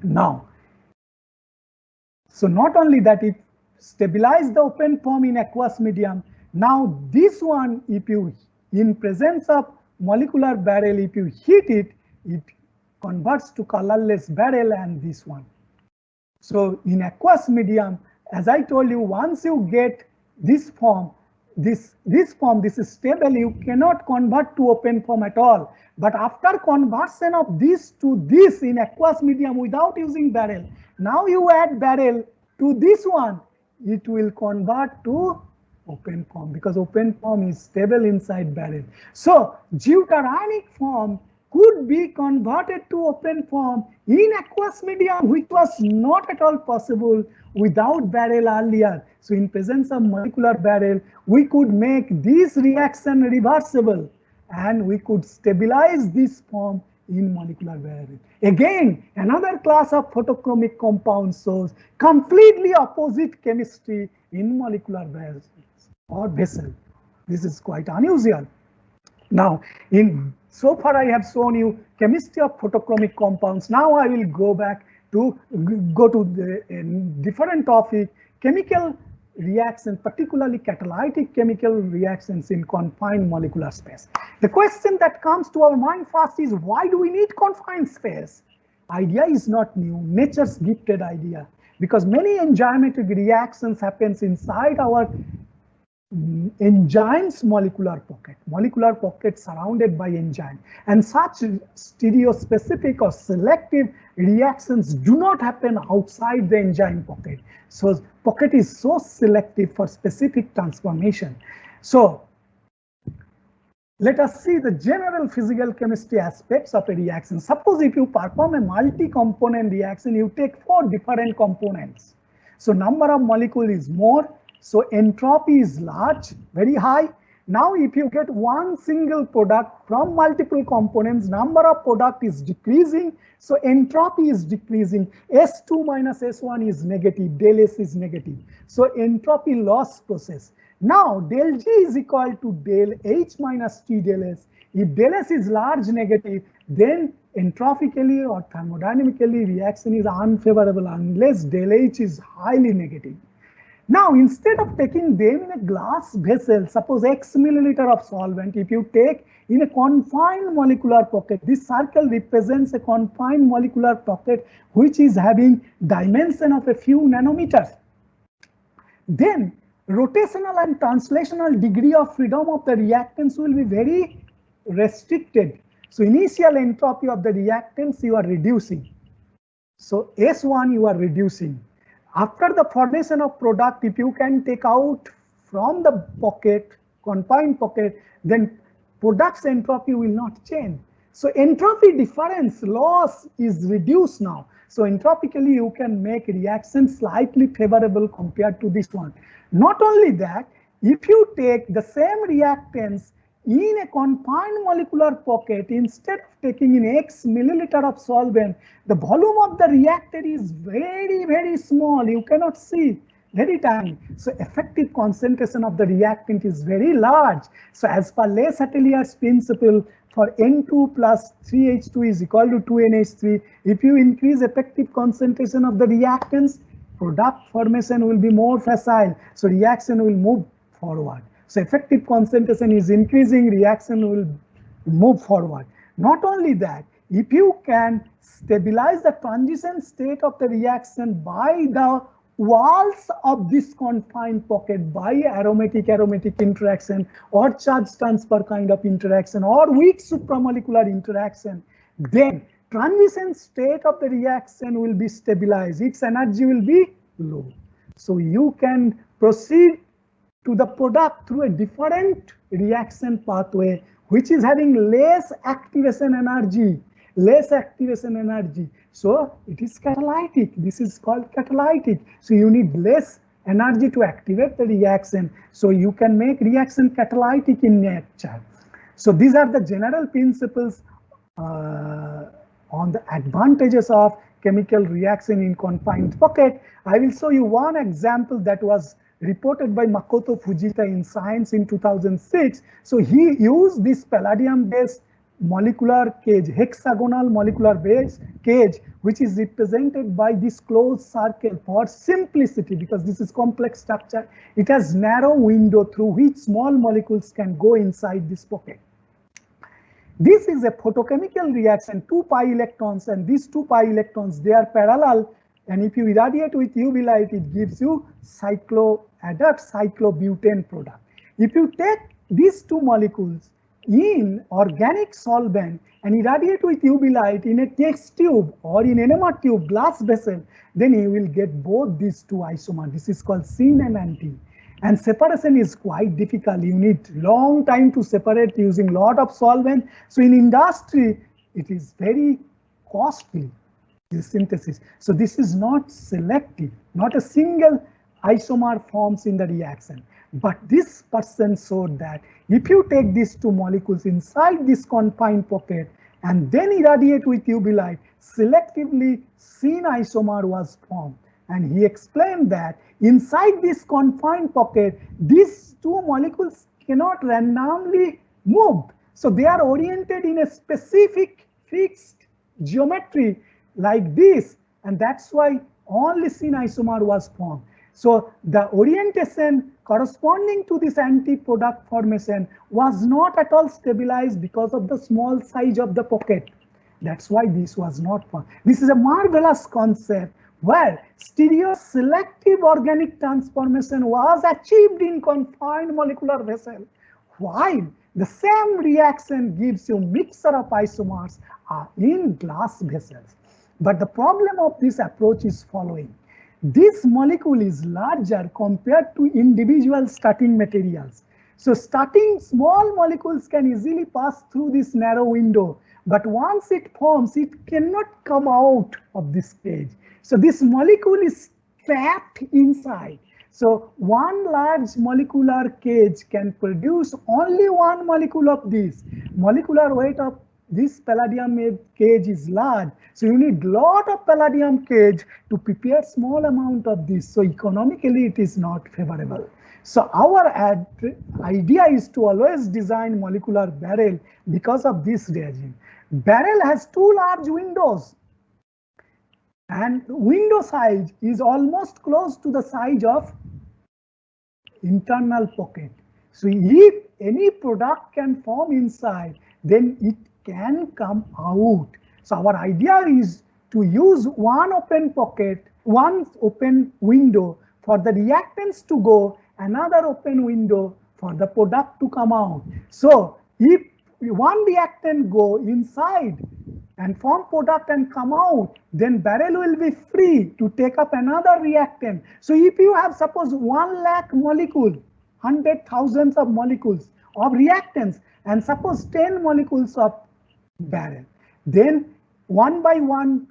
Now, so not only that it stabilized the open form in aqueous medium, now this one, if you, in presence of molecular barrel, if you heat it, it converts to colorless barrel and this one. So in aqueous medium, as I told you, once you get this form, this is stable, you cannot convert to open form at all. But after conversion of this to this in aqueous medium without using barrel, now you add barrel to this one, it will convert to open form because open form is stable inside barrel. So deuteranic form could be converted to open form in aqueous medium, which was not at all possible without barrel earlier. So in presence of molecular barrel, we could make this reaction reversible and we could stabilize this form in molecular barrel. Again, another class of photochromic compounds shows completely opposite chemistry in molecular barrel or vessel. This is quite unusual. Now, so far I have shown you chemistry of photochromic compounds. Now I will go to the different topic, chemical reactions, particularly catalytic chemical reactions in confined molecular space. The question that comes to our mind first is, why do we need confined space? Idea is not new, nature's gifted idea, because many enzymatic reactions happens inside our enzymes molecular pocket surrounded by enzyme, and such stereospecific or selective reactions do not happen outside the enzyme pocket. So pocket is so selective for specific transformation. So let us see the general physical chemistry aspects of a reaction. Suppose if you perform a multi-component reaction, you take 4 different components. So number of molecules is more, so entropy is large, very high. Now if you get one single product from multiple components, number of product is decreasing, so entropy is decreasing. S2 minus S1 is negative, del S is negative. So entropy loss process. Now del G is equal to del H minus T del S. If del S is large negative, then entrophically or thermodynamically reaction is unfavorable unless del H is highly negative. Now, instead of taking them in a glass vessel, suppose X milliliter of solvent, if you take in a confined molecular pocket, this circle represents a confined molecular pocket which is having dimension of a few nanometers. Then rotational and translational degree of freedom of the reactants will be very restricted. So initial entropy of the reactants you are reducing. So S1 you are reducing. After the formation of product, if you can take out from the pocket, confined pocket, then product's entropy will not change. So entropy difference loss is reduced now. So entropically you can make reaction slightly favorable compared to this one. Not only that, if you take the same reactants in a confined molecular pocket, instead of taking in X milliliter of solvent, the volume of the reactor is very, very small. You cannot see, very tiny. So effective concentration of the reactant is very large. So as per Le Chatelier's principle, for N2 plus 3H2 is equal to 2NH3, if you increase effective concentration of the reactants, product formation will be more facile. So reaction will move forward. So effective concentration is increasing, reaction will move forward. Not only that, if you can stabilize the transition state of the reaction by the walls of this confined pocket by aromatic interaction or charge transfer kind of interaction or weak supramolecular interaction, then transition state of the reaction will be stabilized. Its energy will be low. So you can proceed to the product through a different reaction pathway, which is having less activation energy. So it is catalytic. This is called catalytic. So you need less energy to activate the reaction. So you can make reaction catalytic in nature. So these are the general principles on the advantages of chemical reaction in confined pocket. I will show you one example that was reported by Makoto Fujita in Science in 2006. So he used this palladium-based molecular cage, hexagonal molecular base cage, which is represented by this closed circle for simplicity, because this is complex structure. It has narrow window through which small molecules can go inside this pocket. This is a photochemical reaction, 2 pi electrons, and these 2 pi electrons, they are parallel. And if you irradiate with UV light, it gives you cycloadapt cyclobutane product. If you take these 2 molecules in organic solvent and irradiate with UV light in a test tube or in NMR tube, glass vessel, then you will get both these 2 isomers. This is called syn and anti. And separation is quite difficult. You need long time to separate using lot of solvent. So in industry, it is very costly, this synthesis. So this is not selective, not a single isomer forms in the reaction. But this person showed that if you take these 2 molecules inside this confined pocket and then irradiate with UV light, selectively syn isomer was formed. And he explained that inside this confined pocket, these 2 molecules cannot randomly move. So they are oriented in a specific fixed geometry like this. And that's why only syn isomer was formed. So the orientation corresponding to this anti-product formation was not at all stabilized because of the small size of the pocket. That's why this was not formed. This is a marvelous concept where stereoselective organic transformation was achieved in confined molecular vessel, while the same reaction gives you mixture of isomers in glass vessels. But the problem of this approach is following. This molecule is larger compared to individual starting materials. So starting small molecules can easily pass through this narrow window, but once it forms, it cannot come out of this cage. So this molecule is trapped inside. So one large molecular cage can produce only one molecule of this. Molecular weight of this palladium cage is large. So you need lot of palladium cage to prepare small amount of this. So economically it is not favorable. So our idea is to always design molecular barrel because of this reason. Barrel has two large windows, and window size is almost close to the size of internal pocket. So if any product can form inside, then it can come out. So our idea is to use one open pocket, one open window for the reactants to go, another open window for the product to come out. So if one reactant go inside and form product and come out, then barrel will be free to take up another reactant. So if you have suppose 1 lakh molecule, 100,000 of molecules of reactants, and suppose 10 molecules of barrel, then one by one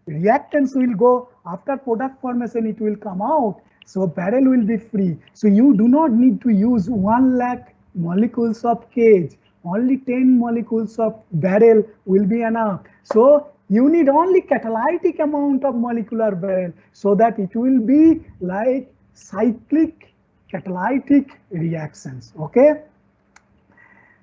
reactants will go. After product formation, it will come out. So barrel will be free. So you do not need to use 1 lakh molecules of cage. Only 10 molecules of barrel will be enough. So you need only catalytic amount of molecular barrel, so that it will be like cyclic catalytic reactions. Okay.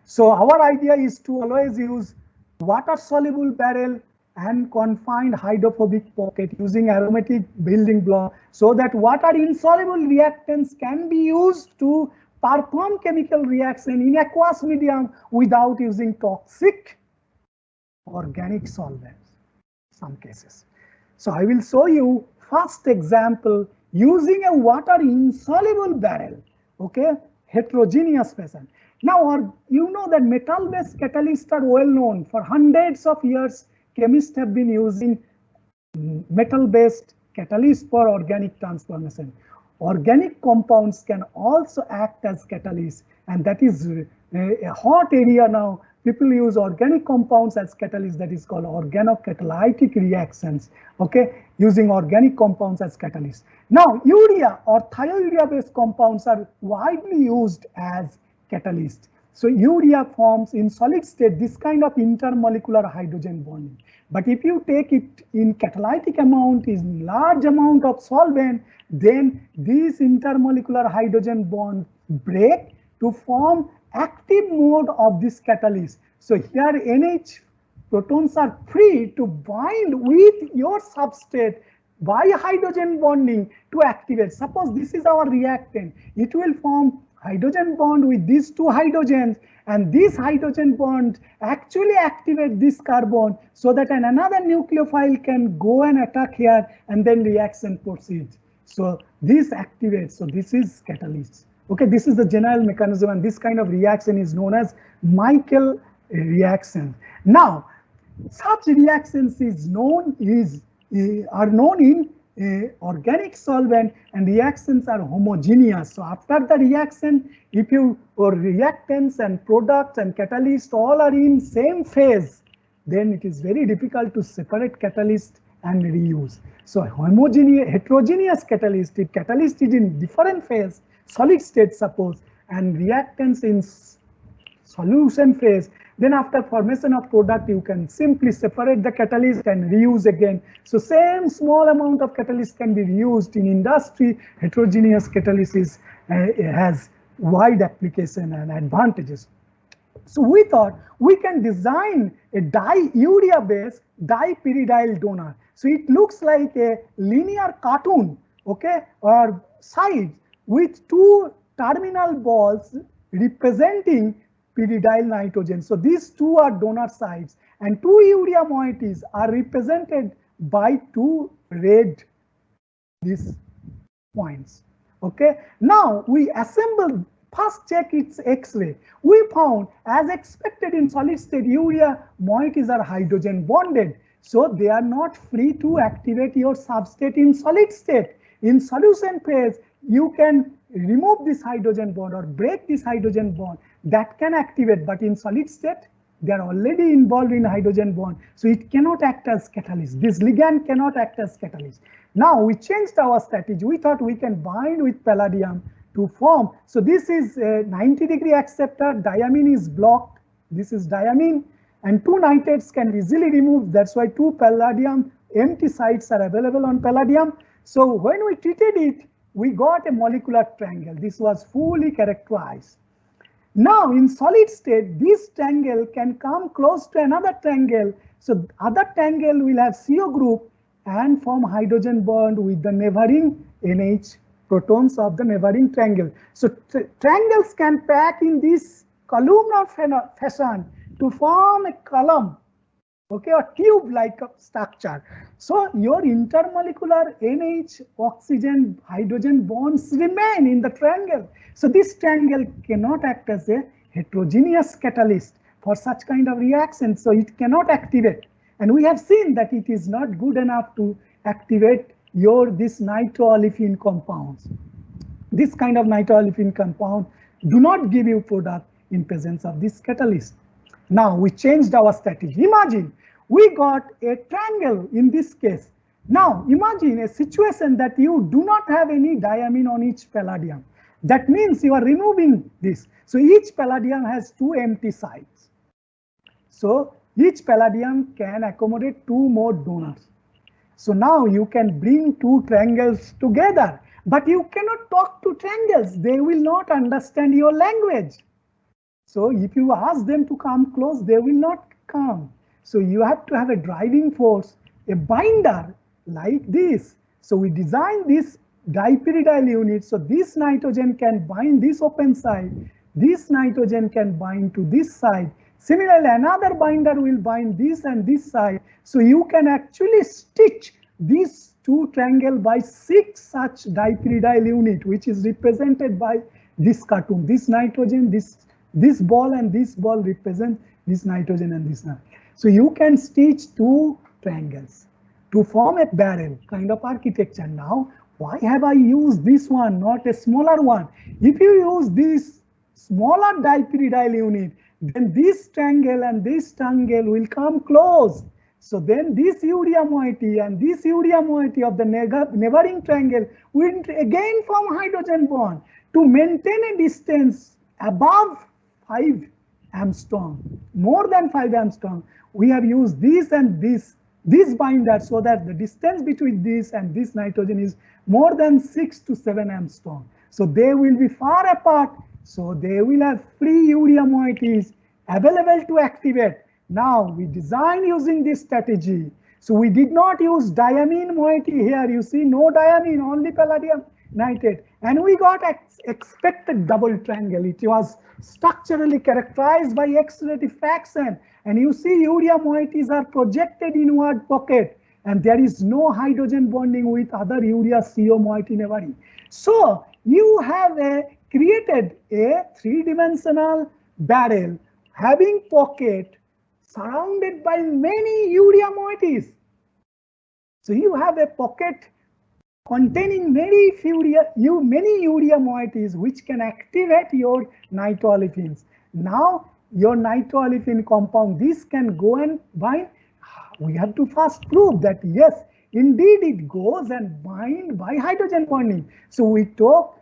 So our idea is to always use water soluble barrel and confined hydrophobic pocket using aromatic building block, so that water insoluble reactants can be used to perform chemical reaction in aqueous medium without using toxic organic solvents, some cases. So I will show you first example using a water insoluble barrel, okay, heterogeneous fashion. Now, you know that metal-based catalysts are well known. For hundreds of years, chemists have been using metal-based catalysts for organic transformation. Organic compounds can also act as catalysts, and that is a hot area now. People use organic compounds as catalysts, that is called organocatalytic reactions, okay, using organic compounds as catalysts. Now, urea or thiourea-based compounds are widely used as catalyst. So urea forms in solid state this kind of intermolecular hydrogen bonding. But if you take it in catalytic amount, is large amount of solvent, then these intermolecular hydrogen bonds break to form active mode of this catalyst. So here NH protons are free to bind with your substrate by hydrogen bonding to activate. Suppose this is our reactant, it will form hydrogen bond with these two hydrogens, and this hydrogen bond actually activate this carbon, so that another nucleophile can go and attack here, and then reaction proceeds. So this activates. So this is catalyst. Okay, this is the general mechanism, and this kind of reaction is known as Michael reaction. Now, such reactions are known in organic solvent, and reactions are homogeneous. So after the reaction, if you or reactants and products and catalyst all are in same phase, then it is very difficult to separate catalyst and reuse. So heterogeneous catalyst, if catalyst is in different phase, solid state suppose, and reactants in solution phase, then after formation of product, you can simply separate the catalyst and reuse again. So same small amount of catalyst can be reused in industry. Heterogeneous catalysis has wide application and advantages. So we thought we can design a diurea-based dipyridyl donor. So it looks like a linear cartoon, okay, or side with two terminal balls representing pyridyl nitrogen. So these two are donor sites, and two urea moieties are represented by two red these points. Okay, now we assemble, first check its X-ray. We found, as expected in solid state, urea moieties are hydrogen bonded, so they are not free to activate your substrate in solid state. In solution phase, you can remove this hydrogen bond or break this hydrogen bond, that can activate, but in solid state, they are already involved in hydrogen bond, so it cannot act as catalyst. This ligand cannot act as catalyst. Now we changed our strategy. We thought we can bind with palladium to form. So this is a 90-degree acceptor. Diamine is blocked. This is diamine, and two nitrates can easily remove. That's why two palladium empty sites are available on palladium. So when we treated it, we got a molecular triangle. This was fully characterized. Now in solid state, this triangle can come close to another triangle. So other triangle will have CO group and form hydrogen bond with the neighboring NH protons of the neighboring triangle. So triangles can pack in this columnar fashion to form a column, okay, or tube-like structure. So your intermolecular NH oxygen hydrogen bonds remain in the triangle. So this triangle cannot act as a heterogeneous catalyst for such kind of reaction. So it cannot activate. And we have seen that it is not good enough to activate this nitroolefin compounds. This kind of nitroolefin compound do not give you product in presence of this catalyst. Now we changed our strategy. Imagine we got a triangle in this case. Now imagine a situation that you do not have any diamine on each palladium. That means you are removing this. So each palladium has two empty sites. So each palladium can accommodate two more donors. So now you can bring two triangles together, but you cannot talk to triangles. They will not understand your language. So if you ask them to come close, they will not come. So you have to have a driving force, a binder like this. So we designed this dipyridyl unit. So this nitrogen can bind this open side. This nitrogen can bind to this side. Similarly, another binder will bind this and this side. So you can actually stitch these two triangles by 6 such dipyridyl unit, which is represented by this cartoon. This nitrogen, this ball and this ball represent this nitrogen and this nitrogen. So you can stitch two triangles to form a barrel kind of architecture. Now, why have I used this one, not a smaller one? If you use this smaller dipyridyl unit, then this triangle and this triangle will come close. So then this urea moiety and this urea moiety of the neighboring triangle will again form hydrogen bond to maintain a distance above 5 Armstrong, more than 5 Armstrong. We have used this and this binder so that the distance between this and this nitrogen is more than 6 to 7 Armstrong. So they will be far apart. So they will have free urea moieties available to activate. Now we design using this strategy. So we did not use diamine moiety here. You see no diamine, only palladium nitrate. And we got expected double triangle. It was structurally characterized by X-ray diffraction. And you see urea moieties are projected inward pocket. And there is no hydrogen bonding with other urea CO moiety neighboring. So you have created a three-dimensional barrel having pocket surrounded by many urea moieties. So you have a pocket containing many urea moieties which can activate your nitroolefins. Now your nitroolefin compound, this can go and bind. We have to first prove that yes, indeed it goes and bind by hydrogen bonding. So we took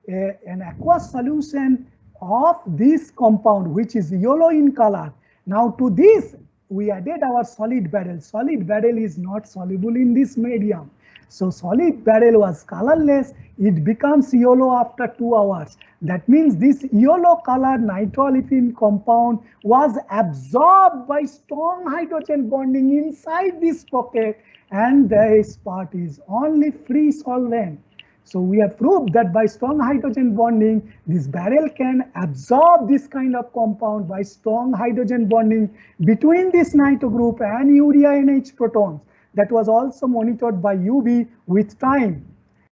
an aqueous solution of this compound, which is yellow in color. Now to this, we added our solid barrel. Solid barrel is not soluble in this medium. So solid barrel was colorless. It becomes yellow after 2 hours. That means this yellow colored nitroolefin compound was absorbed by strong hydrogen bonding inside this pocket, and this part is only free solvent. So we have proved that by strong hydrogen bonding, this barrel can absorb this kind of compound by strong hydrogen bonding between this nitro group and urea NH protons. That was also monitored by UV with time.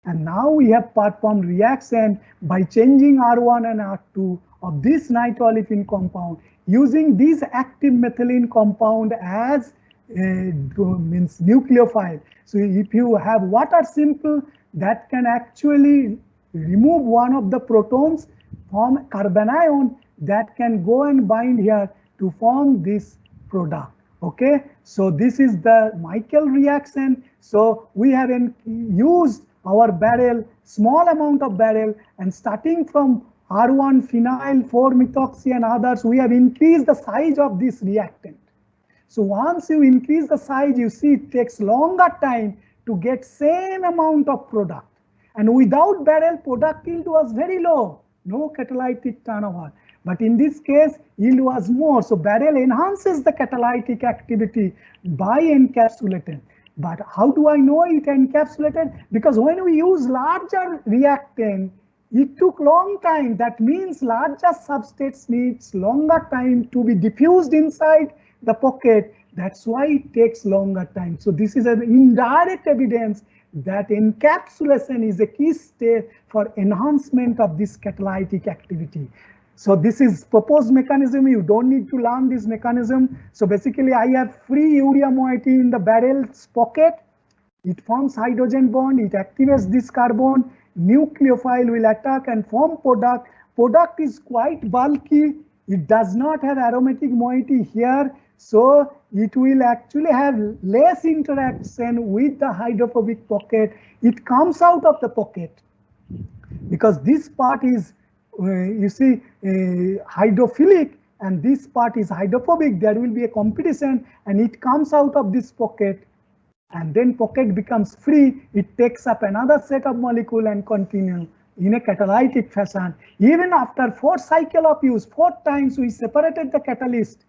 And now we have performed reaction by changing R1 and R2 of this nitroolefin compound using this active methylene compound as nucleophile. So if you have water simple, that can actually remove one of the protons, form carbanion that can go and bind here to form this product. Okay, so this is the Michael reaction. So we have used our barrel, small amount of barrel, and starting from R1 phenyl 4-methoxy and others, we have increased the size of this reactant. So once you increase the size, you see it takes longer time to get same amount of product. And without barrel, product yield was very low, no catalytic turnover. But in this case, yield was more. So barrel enhances the catalytic activity by encapsulating. But how do I know it encapsulated? Because when we use larger reactant, it took long time. That means larger substrates needs longer time to be diffused inside the pocket. That's why it takes longer time. So this is an indirect evidence that encapsulation is a key step for enhancement of this catalytic activity. So this is proposed mechanism. You don't need to learn this mechanism. So basically I have free urea moiety in the barrel's pocket. It forms hydrogen bond. It activates this carbon. Nucleophile will attack and form product. Product is quite bulky. It does not have aromatic moiety here. So it will actually have less interaction with the hydrophobic pocket. It comes out of the pocket because this part is you see hydrophilic and this part is hydrophobic. There will be a competition and it comes out of this pocket and then pocket becomes free. It takes up another set of molecule and continue in a catalytic fashion. Even after 4 cycle of use, 4 times we separated the catalyst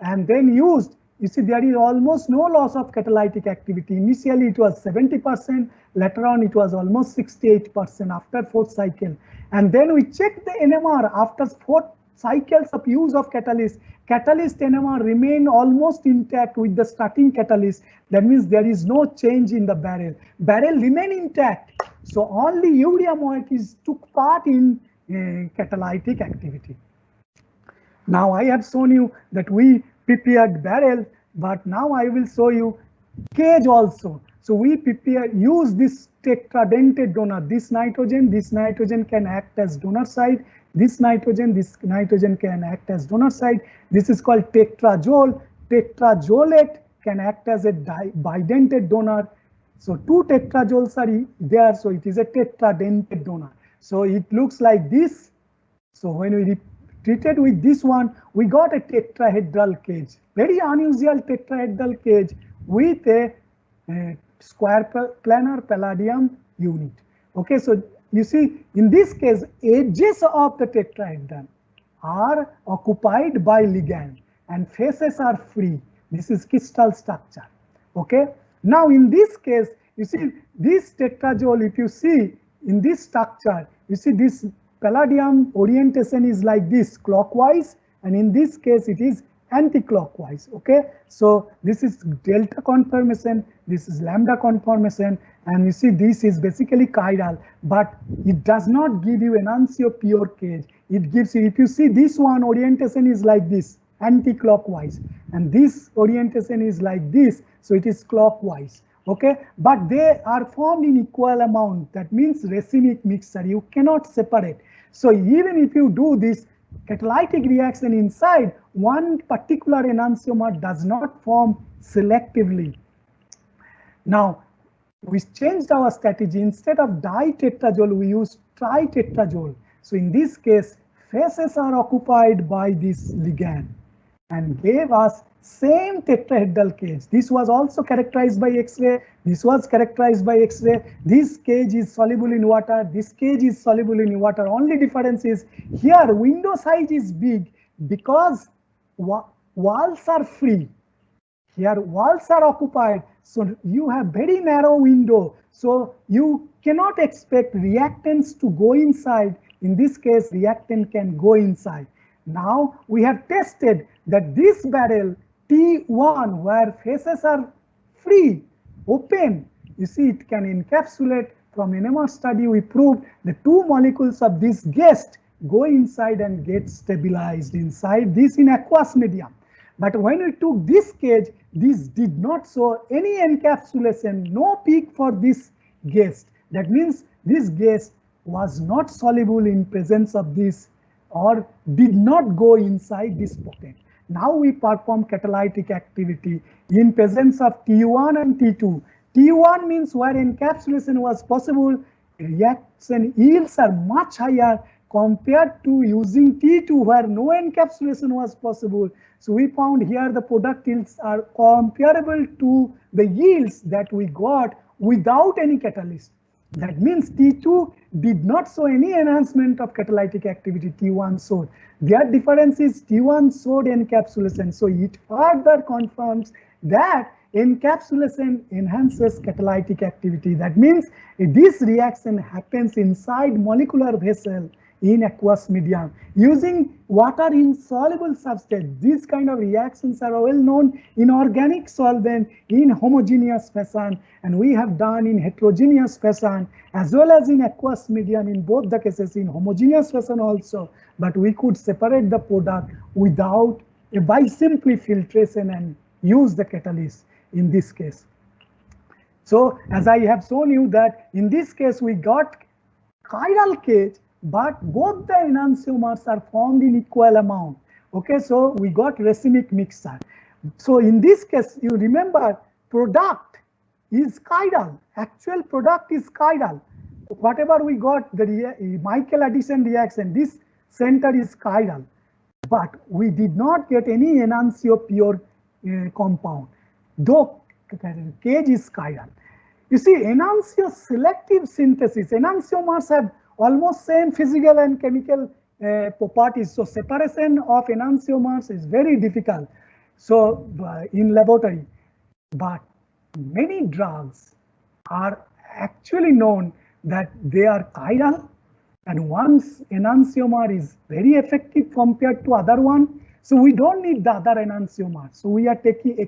and then used, you see there is almost no loss of catalytic activity. Initially it was 70%, later on it was almost 68% after 4th cycle. And then we checked the NMR after 4 cycles of use of catalyst. Catalyst NMR remain almost intact with the starting catalyst. That means there is no change in the barrel. Barrel remain intact. So only urea moieties took part in catalytic activity. Now I have shown you that we prepared barrel, but now I will show you cage also. So we use this tetradentate donor. This nitrogen can act as donor side. This nitrogen can act as donor side. This is called tetrazole. Tetrazolate can act as a bidentate donor. So 2 tetrazoles are there, so it is a tetradentate donor. So it looks like this. So when we treated with this one, we got a tetrahedral cage, very unusual tetrahedral cage with a square planar palladium unit. Okay, so you see in this case, edges of the tetrahedron are occupied by ligand and faces are free. This is crystal structure. Okay, now in this case, you see this tetrazole, if you see in this structure, you see this palladium orientation is like this, clockwise, and in this case it is anti-clockwise. Okay, so this is delta conformation, this is lambda conformation, and you see this is basically chiral, but it does not give you enantiomer pure cage. It gives you, if you see this one orientation is like this, anti-clockwise, and this orientation is like this, so it is clockwise. Okay, but they are formed in equal amount. That means racemic mixture, you cannot separate. So even if you do this catalytic reaction inside, one particular enantiomer does not form selectively. Now we changed our strategy. Instead of ditetrazole, we use tritetrazole. So in this case, faces are occupied by this ligand and gave us same tetrahedral cage. This was also characterized by X-ray. This was characterized by X-ray. This cage is soluble in water. This cage is soluble in water. Only difference is here window size is big because walls are free. Here walls are occupied. So you have very narrow window. So you cannot expect reactants to go inside. In this case, reactant can go inside. Now we have tested that this barrel T1, where faces are free, open, you see it can encapsulate. From NMR study, we proved the 2 molecules of this guest go inside and get stabilized inside this in aqueous medium. But when we took this cage, this did not show any encapsulation, no peak for this guest. That means this guest was not soluble in presence of this or did not go inside this pocket. Now we perform catalytic activity in presence of T1 and T2. T1 means where encapsulation was possible, reaction yields are much higher compared to using T2 where no encapsulation was possible. So we found here the product yields are comparable to the yields that we got without any catalyst. That means T2 did not show any enhancement of catalytic activity, T1 showed. Their difference is T1 showed encapsulation. So it further confirms that encapsulation enhances catalytic activity. That means this reaction happens inside molecular vessel in aqueous medium using water insoluble substrate. These kind of reactions are well known in organic solvent in homogeneous fashion, and we have done in heterogeneous fashion as well as in aqueous medium in both the cases, in homogeneous fashion also. But we could separate the product without by simply filtration and use the catalyst in this case. So as I have shown you that in this case we got chiral cage, but both the enantiomers are formed in equal amount. Okay, so we got racemic mixture. So in this case, you remember product is chiral. Actual product is chiral. Whatever we got, the Michael addition reaction, this center is chiral. But we did not get any enantio pure compound, though cage is chiral. You see, enantio selective synthesis, enantiomers have almost same physical and chemical properties. So separation of enantiomers is very difficult. So in laboratory, but many drugs are actually known that they are chiral, and once enantiomer is very effective compared to other one. So we don't need the other enantiomer. So we are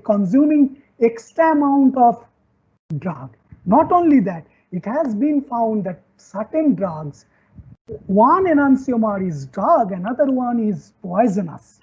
consuming extra amount of drug. Not only that, it has been found that certain drugs, one enantiomer is drug, another one is poisonous,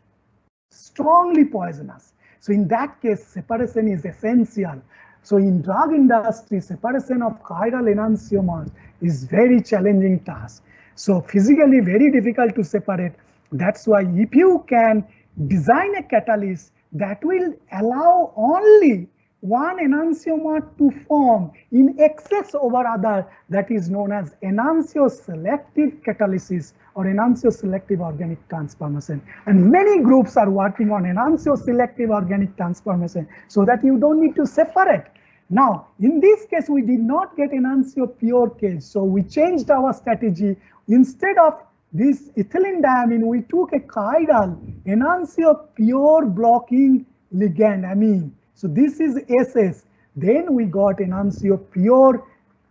strongly poisonous. So in that case, separation is essential. So in drug industry, separation of chiral enantiomers is very challenging task. So physically very difficult to separate. That's why if you can design a catalyst that will allow only one enantiomer to form in excess over other, that is known as enantioselective catalysis or enantioselective organic transformation. And many groups are working on enantioselective organic transformation so that you don't need to separate. Now, in this case, we did not get enantio pure cage, so we changed our strategy. Instead of this ethylene diamine, we took a chiral enantio pure blocking ligand amine. So this is SS. Then we got enantio pure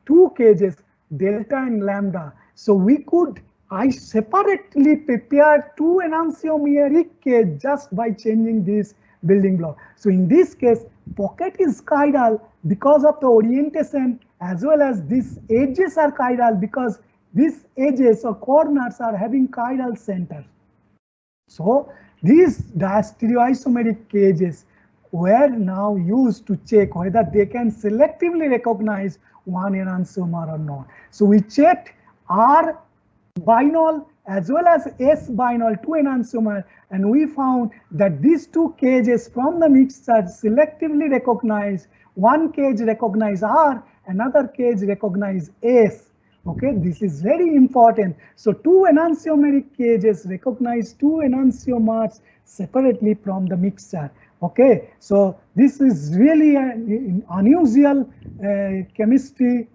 2 cages, delta and lambda. So we could separately prepare 2 enantiomeric cage just by changing this building block. So in this case, pocket is chiral because of the orientation, as well as these edges are chiral because these edges or corners are having chiral center. So these diastereoisomeric cages were now used to check whether they can selectively recognize one enantiomer or not. So we checked R binol as well as S binol 2 enantiomer, and we found that these 2 cages from the mixture selectively recognize, one cage recognize R, another cage recognize S. Okay, this is very important. So 2 enantiomeric cages recognize 2 enantiomers separately from the mixture. Okay, so this is really an unusual chemistry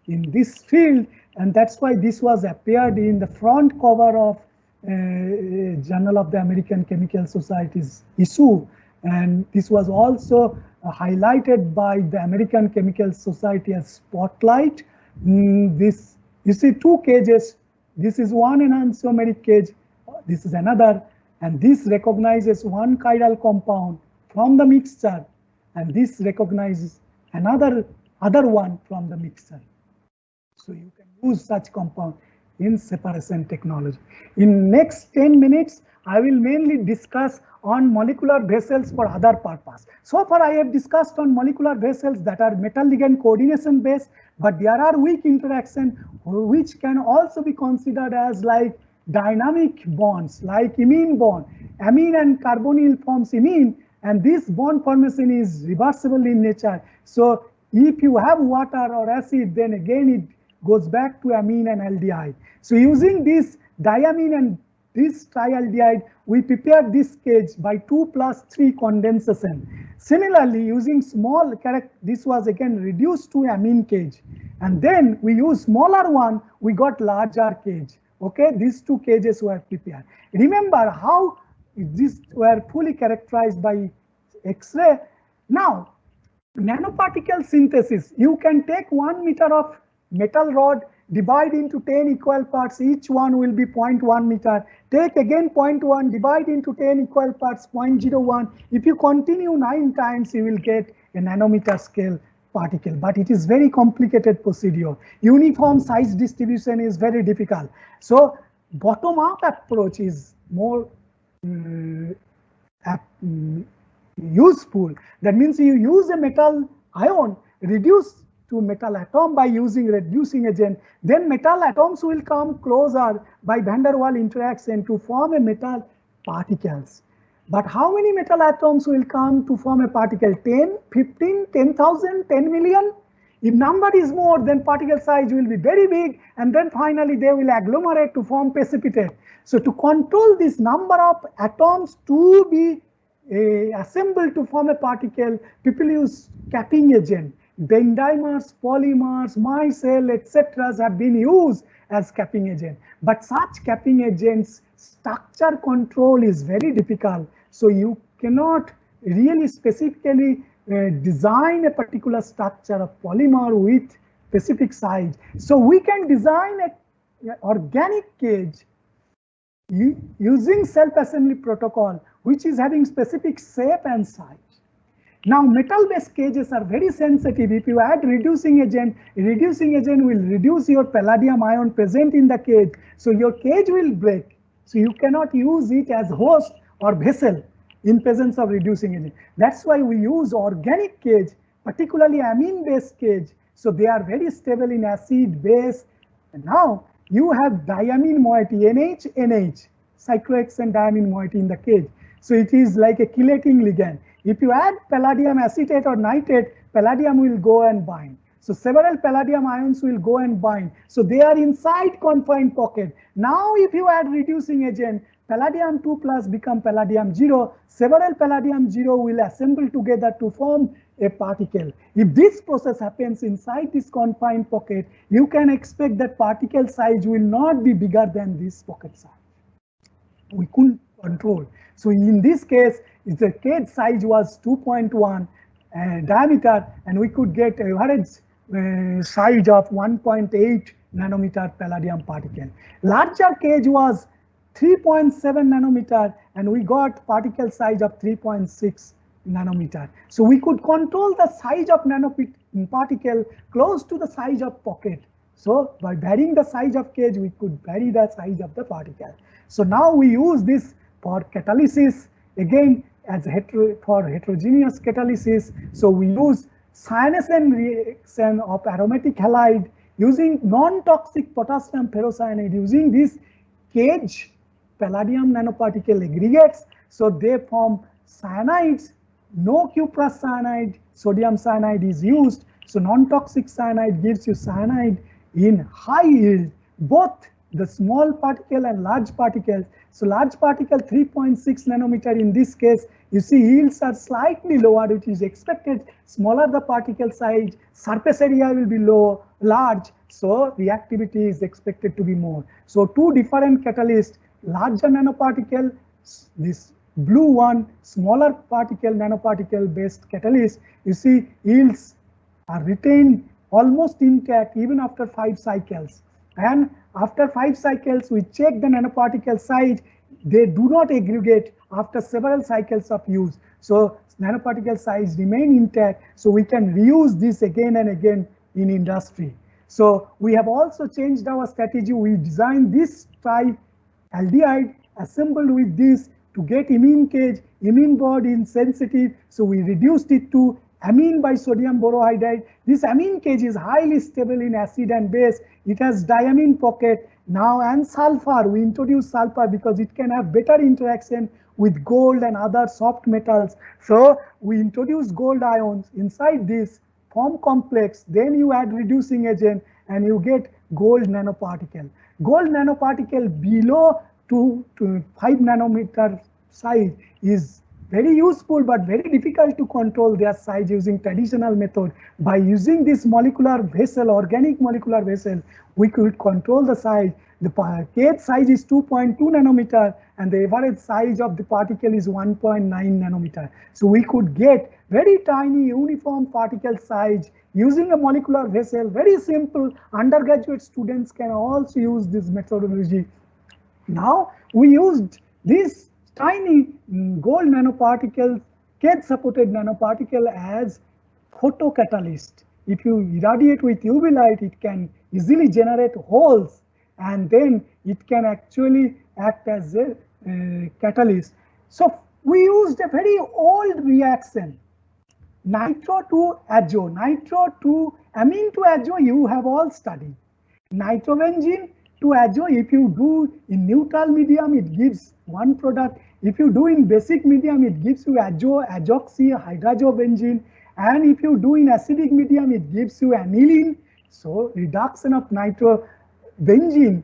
in this field, and that's why this was appeared in the front cover of Journal of the American Chemical Society's issue, and this was also highlighted by the American Chemical Society as spotlight. This, you see 2 cages, this is one enantiomeric cage, this is another, and this recognizes one chiral compound from the mixture, and this recognizes other one from the mixture. So you can use such compound in separation technology. In next 10 minutes, I will mainly discuss on molecular vessels for other purpose. So far I have discussed on molecular vessels that are metal ligand coordination based, but there are weak interaction which can also be considered as like dynamic bonds, like imine bond. Amine and carbonyl forms imine, and this bond formation is reversible in nature. So if you have water or acid, then again it goes back to amine and aldehyde. So using this diamine and this trialdehyde, we prepare this cage by 2+3 condensation. Similarly, using small character, this was again reduced to amine cage, and then we use smaller one, we got larger cage. Okay, these two cages were prepared. Remember how these were fully characterized by X-ray. Now, nanoparticle synthesis, you can take 1 meter of metal rod, divide into 10 equal parts, each one will be 0.1 meter. Take again 0.1, divide into 10 equal parts, 0.01. If you continue 9 times, you will get a nanometer scale particle, but it is very complicated procedure. Uniform size distribution is very difficult. So bottom-up approach is more useful. That means you use a metal ion, reduce to metal atom by using reducing agent, then metal atoms will come closer by van der Waals interaction to form a metal particles. But how many metal atoms will come to form a particle? 10, 15, 10,000, 10 million? If number is more, then particle size will be very big, and then finally they will agglomerate to form precipitate. So to control this number of atoms to be assembled to form a particle, people use capping agent. Bendimers, polymers, micelle, etc. have been used as capping agent. But such capping agents, structure control is very difficult. So you cannot really specifically design a particular structure of polymer with specific size. So we can design an organic cage using self-assembly protocol, which is having specific shape and size. Now, metal-based cages are very sensitive. If you add reducing agent will reduce your palladium ion present in the cage. So your cage will break. So you cannot use it as host or vessel in presence of reducing agent. That's why we use organic cage, particularly amine-based cage. So they are very stable in acid, base. And now you have diamine moiety, NH, NH, cyclohexane diamine moiety in the cage. So it is like a chelating ligand. If you add palladium acetate or nitrate, palladium will go and bind. So several palladium ions will go and bind. So they are inside confined pocket. Now if you add reducing agent, palladium 2+ become palladium 0. Several palladium 0 will assemble together to form a particle. If this process happens inside this confined pocket, you can expect that particle size will not be bigger than this pocket size. We couldn't control. So in this case, the cage size was 2.1 diameter, and we could get average size of 1.8 nanometer palladium particle. Larger cage was 3.7 nanometer, and we got particle size of 3.6 nanometer. So we could control the size of nanoparticle close to the size of pocket. So by varying the size of cage, we could vary the size of the particle. So now we use this for catalysis, again as for heterogeneous catalysis. So we use cyanation reaction of aromatic halide using non-toxic potassium ferrocyanide, using this cage palladium nanoparticle aggregates. So they form cyanides, no cuprous cyanide, sodium cyanide is used. So non-toxic cyanide gives you cyanide in high yield, both the small particle and large particles. So large particle 3.6 nanometer in this case, you see yields are slightly lower, which is expected. Smaller the particle size, surface area will be large, so reactivity is expected to be more. So two different catalysts, larger nanoparticle, this blue one, smaller particle nanoparticle based catalyst, you see yields are retained almost intact even after 5 cycles. And after 5 cycles, we check the nanoparticle size. They do not aggregate after several cycles of use. So nanoparticle size remain intact. So we can reuse this again and again in industry. So we have also changed our strategy. We designed this trialdehyde assembled with this to get imine cage. Imine board is sensitive, so we reduced it to amine by sodium borohydride. This amine cage is highly stable in acid and base. It has diamine pocket now, and sulfur. We introduce sulfur because it can have better interaction with gold and other soft metals. So we introduce gold ions inside this, form complex, then you add reducing agent and you get gold nanoparticle. Gold nanoparticle below 2 to 5 nanometer size is very useful but very difficult to control their size using traditional method. By using this molecular vessel, organic molecular vessel, we could control the size. The cage size is 2.2 nanometer and the average size of the particle is 1.9 nanometer. So we could get very tiny uniform particle size using a molecular vessel. Very simple. Undergraduate students can also use this methodology. Now we used this tiny gold nanoparticle, cage supported nanoparticle as photocatalyst. If you irradiate with UV light, it can easily generate holes and then it can actually act as a catalyst. So we used a very old reaction, nitro to azo, nitro to amine to azo, you have all studied. Nitrobenzene to azo, if you do in neutral medium, it gives one product. If you do in basic medium, it gives you azo, azoxy, hydrazobenzene. And if you do in acidic medium, it gives you aniline. So reduction of nitrobenzene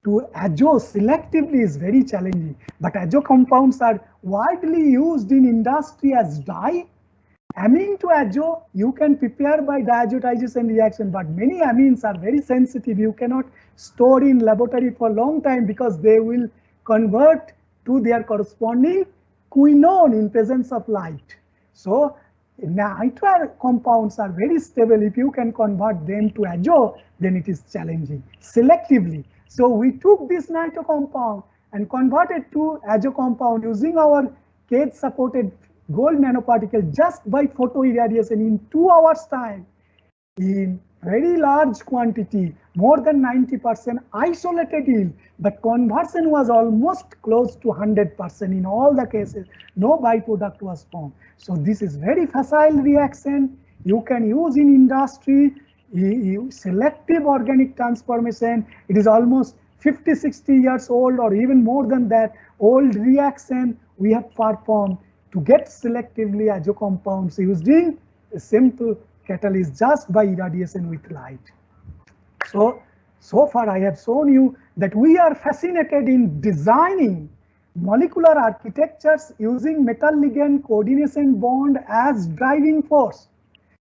to azo selectively is very challenging. But azo compounds are widely used in industry as dye. Amine to azo, you can prepare by diazotization reaction, but many amines are very sensitive. You cannot store in laboratory for a long time because they will convert to their corresponding quinone in presence of light. So nitro compounds are very stable. If you can convert them to azo, then it is challenging selectively. So we took this nitro compound and converted to azo compound using our cage supported gold nanoparticle just by photoirradiation in 2 hours time in very large quantity, more than 90% isolated yield, but conversion was almost close to 100% in all the cases. No byproduct was formed. So this is very facile reaction. You can use in industry, selective organic transformation. It is almost 50, 60 years old or even more than that old reaction we have performed to get selectively azo compounds using a simple catalyst just by irradiation with light. So far I have shown you that we are fascinated in designing molecular architectures using metal ligand coordination bond as driving force.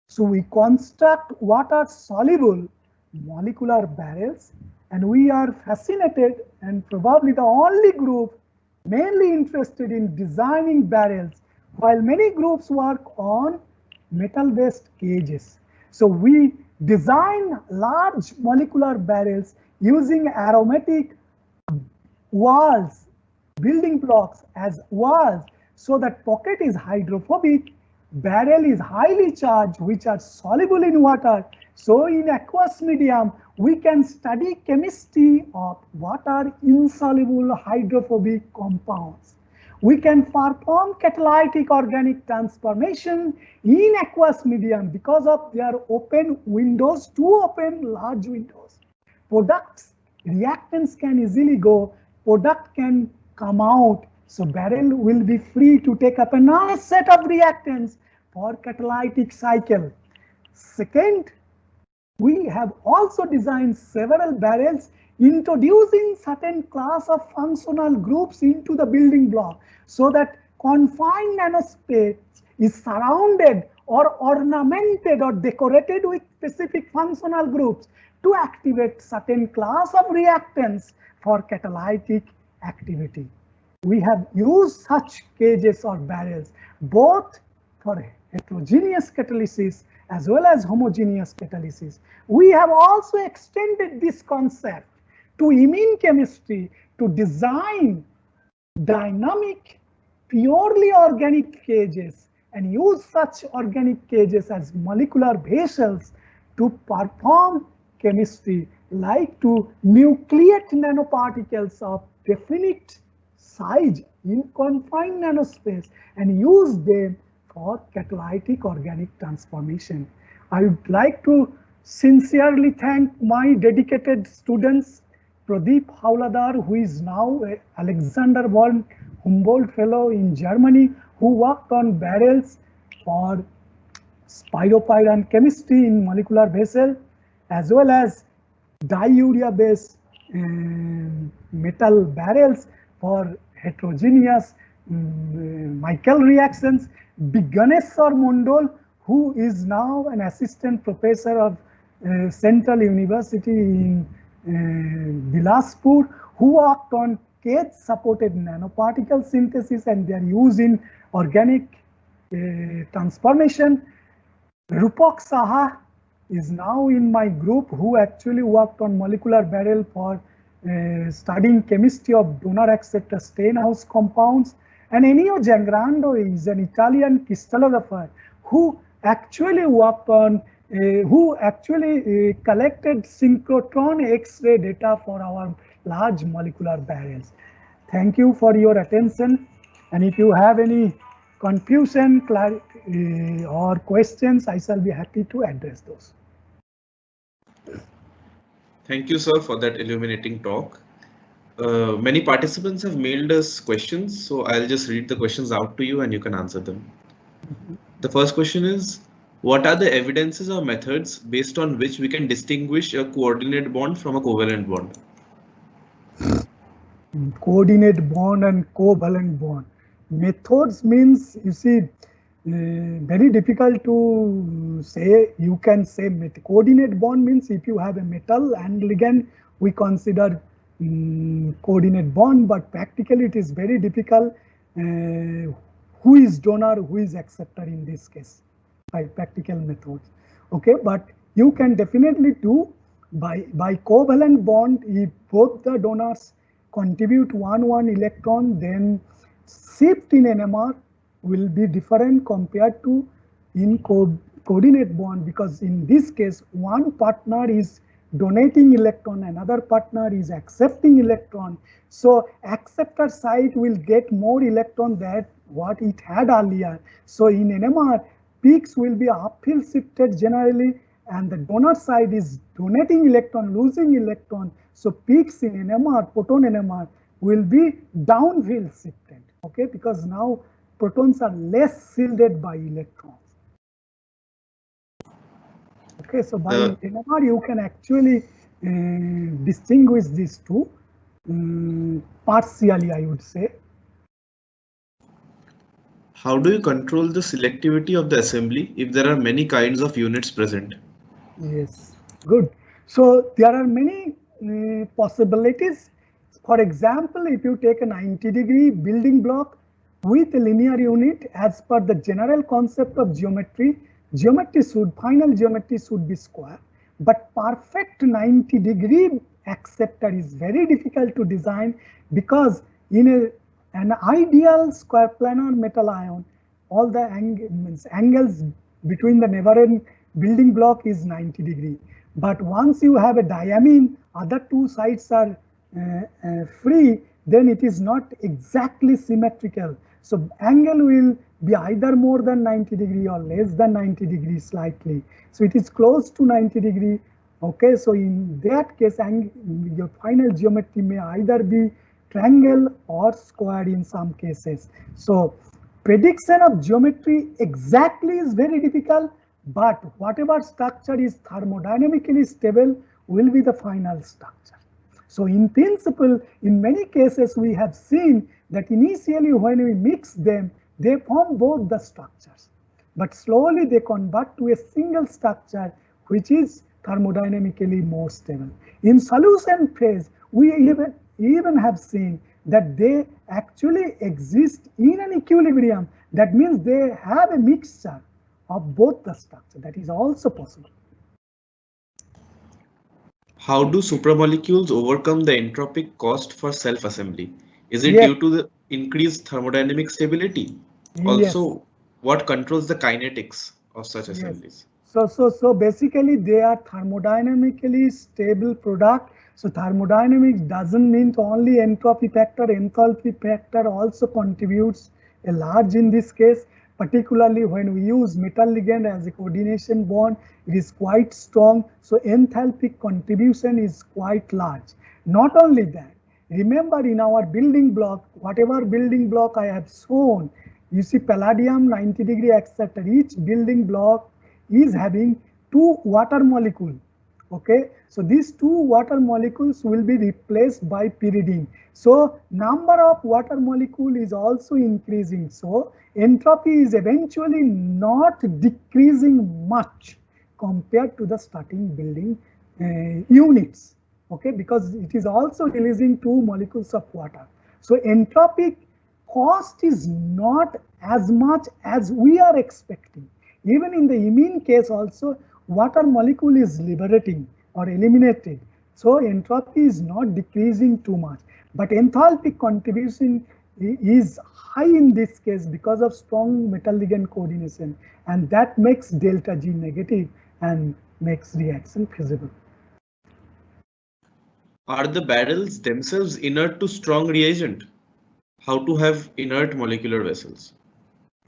So we construct water soluble molecular barrels, and we are fascinated and probably the only group mainly interested in designing barrels, while many groups work on metal-based cages. So we design large molecular barrels using aromatic walls, building blocks as walls, so that pocket is hydrophobic, barrel is highly charged, which are soluble in water. So in aqueous medium, we can study chemistry of water insoluble hydrophobic compounds. We can perform catalytic organic transformation in aqueous medium because of their open windows, two open large windows. Products, reactants can easily go, product can come out. So barrel will be free to take up a nice set of reactants for catalytic cycle. Second, we have also designed several barrels introducing certain class of functional groups into the building block so that confined nanospace is surrounded or ornamented or decorated with specific functional groups to activate certain class of reactants for catalytic activity. We have used such cages or barrels both for heterogeneous catalysis as well as homogeneous catalysis. We have also extended this concept to imine chemistry to design dynamic, purely organic cages and use such organic cages as molecular vessels to perform chemistry, like to nucleate nanoparticles of definite size in confined nanospace and use them or catalytic organic transformation. I would like to sincerely thank my dedicated students, Pradeep Hauladar, who is now a Alexander von Humboldt Fellow in Germany, who worked on barrels for spiropyran chemistry in molecular vessel, as well as diurea based metal barrels for heterogeneous Michael reactions. Biganeshwar Mondol, who is now an assistant professor of Central University in Bilaspur, who worked on cage supported nanoparticle synthesis and their use in organic transformation. Rupak Saha is now in my group, who actually worked on molecular barrel for studying chemistry of donor acceptor Steinhaus compounds. And Ennio Giangrande is an Italian crystallographer who actually worked on, collected synchrotron X-ray data for our large molecular barrels. Thank you for your attention. And if you have any confusion, clarity, or questions, I shall be happy to address those. Thank you, sir, for that illuminating talk. Many participants have mailed us questions, so I'll just read the questions out to you and you can answer them. The first question is, what are the evidences or methods based on which we can distinguish a coordinate bond from a covalent bond? Coordinate bond and covalent bond. Methods means, you see, very difficult to say. You can say coordinate bond means if you have a metal and ligand, we consider coordinate bond, but practically it is very difficult. Who is donor, who is acceptor in this case by practical methods. Okay, but you can definitely do by covalent bond. If both the donors contribute one electron, then shift in NMR will be different compared to in coordinate bond, because in this case one partner is donating electron, another partner is accepting electron. So acceptor side will get more electron than what it had earlier. So in NMR, peaks will be uphill shifted generally, and the donor side is donating electron, losing electron. So peaks in NMR, proton NMR, will be downhill shifted. Okay, because now protons are less shielded by electrons. Okay, so by NMR you can actually distinguish these two partially, I would say. How do you control the selectivity of the assembly if there are many kinds of units present? Yes, good. So there are many possibilities. For example, if you take a 90-degree building block with a linear unit, as per the general concept of geometry, final geometry should be square. But perfect 90-degree acceptor is very difficult to design, because in an ideal square planar metal ion, all the angles between the never-end building block is 90 degree. But once you have a diamine, other two sides are free, then it is not exactly symmetrical. So angle will be either more than 90 degree or less than 90 degree slightly. So it is close to 90 degree. Okay, so in that case, your final geometry may either be triangle or square in some cases. So prediction of geometry exactly is very difficult, but whatever structure is thermodynamically stable will be the final structure. So in principle, in many cases, we have seen that initially when we mix them, they form both the structures, but slowly they convert to a single structure, which is thermodynamically more stable. In solution phase, we even have seen that they actually exist in an equilibrium. That means they have a mixture of both the structure. That is also possible. How do supramolecules overcome the entropic cost for self-assembly? Is it due to the increased thermodynamic stability? Also, what controls the kinetics of such assemblies? So basically they are thermodynamically stable product. So thermodynamics doesn't mean only entropy factor. Enthalpy factor also contributes a large in this case. particularly when we use metal ligand as a coordination bond, it is quite strong. So enthalpic contribution is quite large. Not only that, remember in our building block, whatever building block I have shown, you see palladium 90° acceptor. Each building block is having 2 water molecules. Okay, so these 2 water molecules will be replaced by pyridine. So number of water molecule is also increasing. So entropy is eventually not decreasing much compared to the starting building units. Okay, because it is also releasing 2 molecules of water. So entropic cost is not as much as we are expecting. Even in the imine case also, water molecule is liberating or eliminated. So entropy is not decreasing too much. But enthalpic contribution is high in this case because of strong metal ligand coordination. And that makes delta G negative and makes reaction feasible. Are the barrels themselves inert to strong reagent? How to have inert molecular vessels?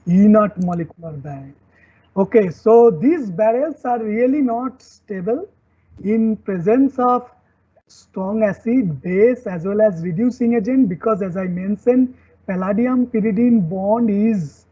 Inert molecular barrel. Okay, so these barrels are really not stable in presence of strong acid, base, as well as reducing agent, because as I mentioned, palladium pyridine bond is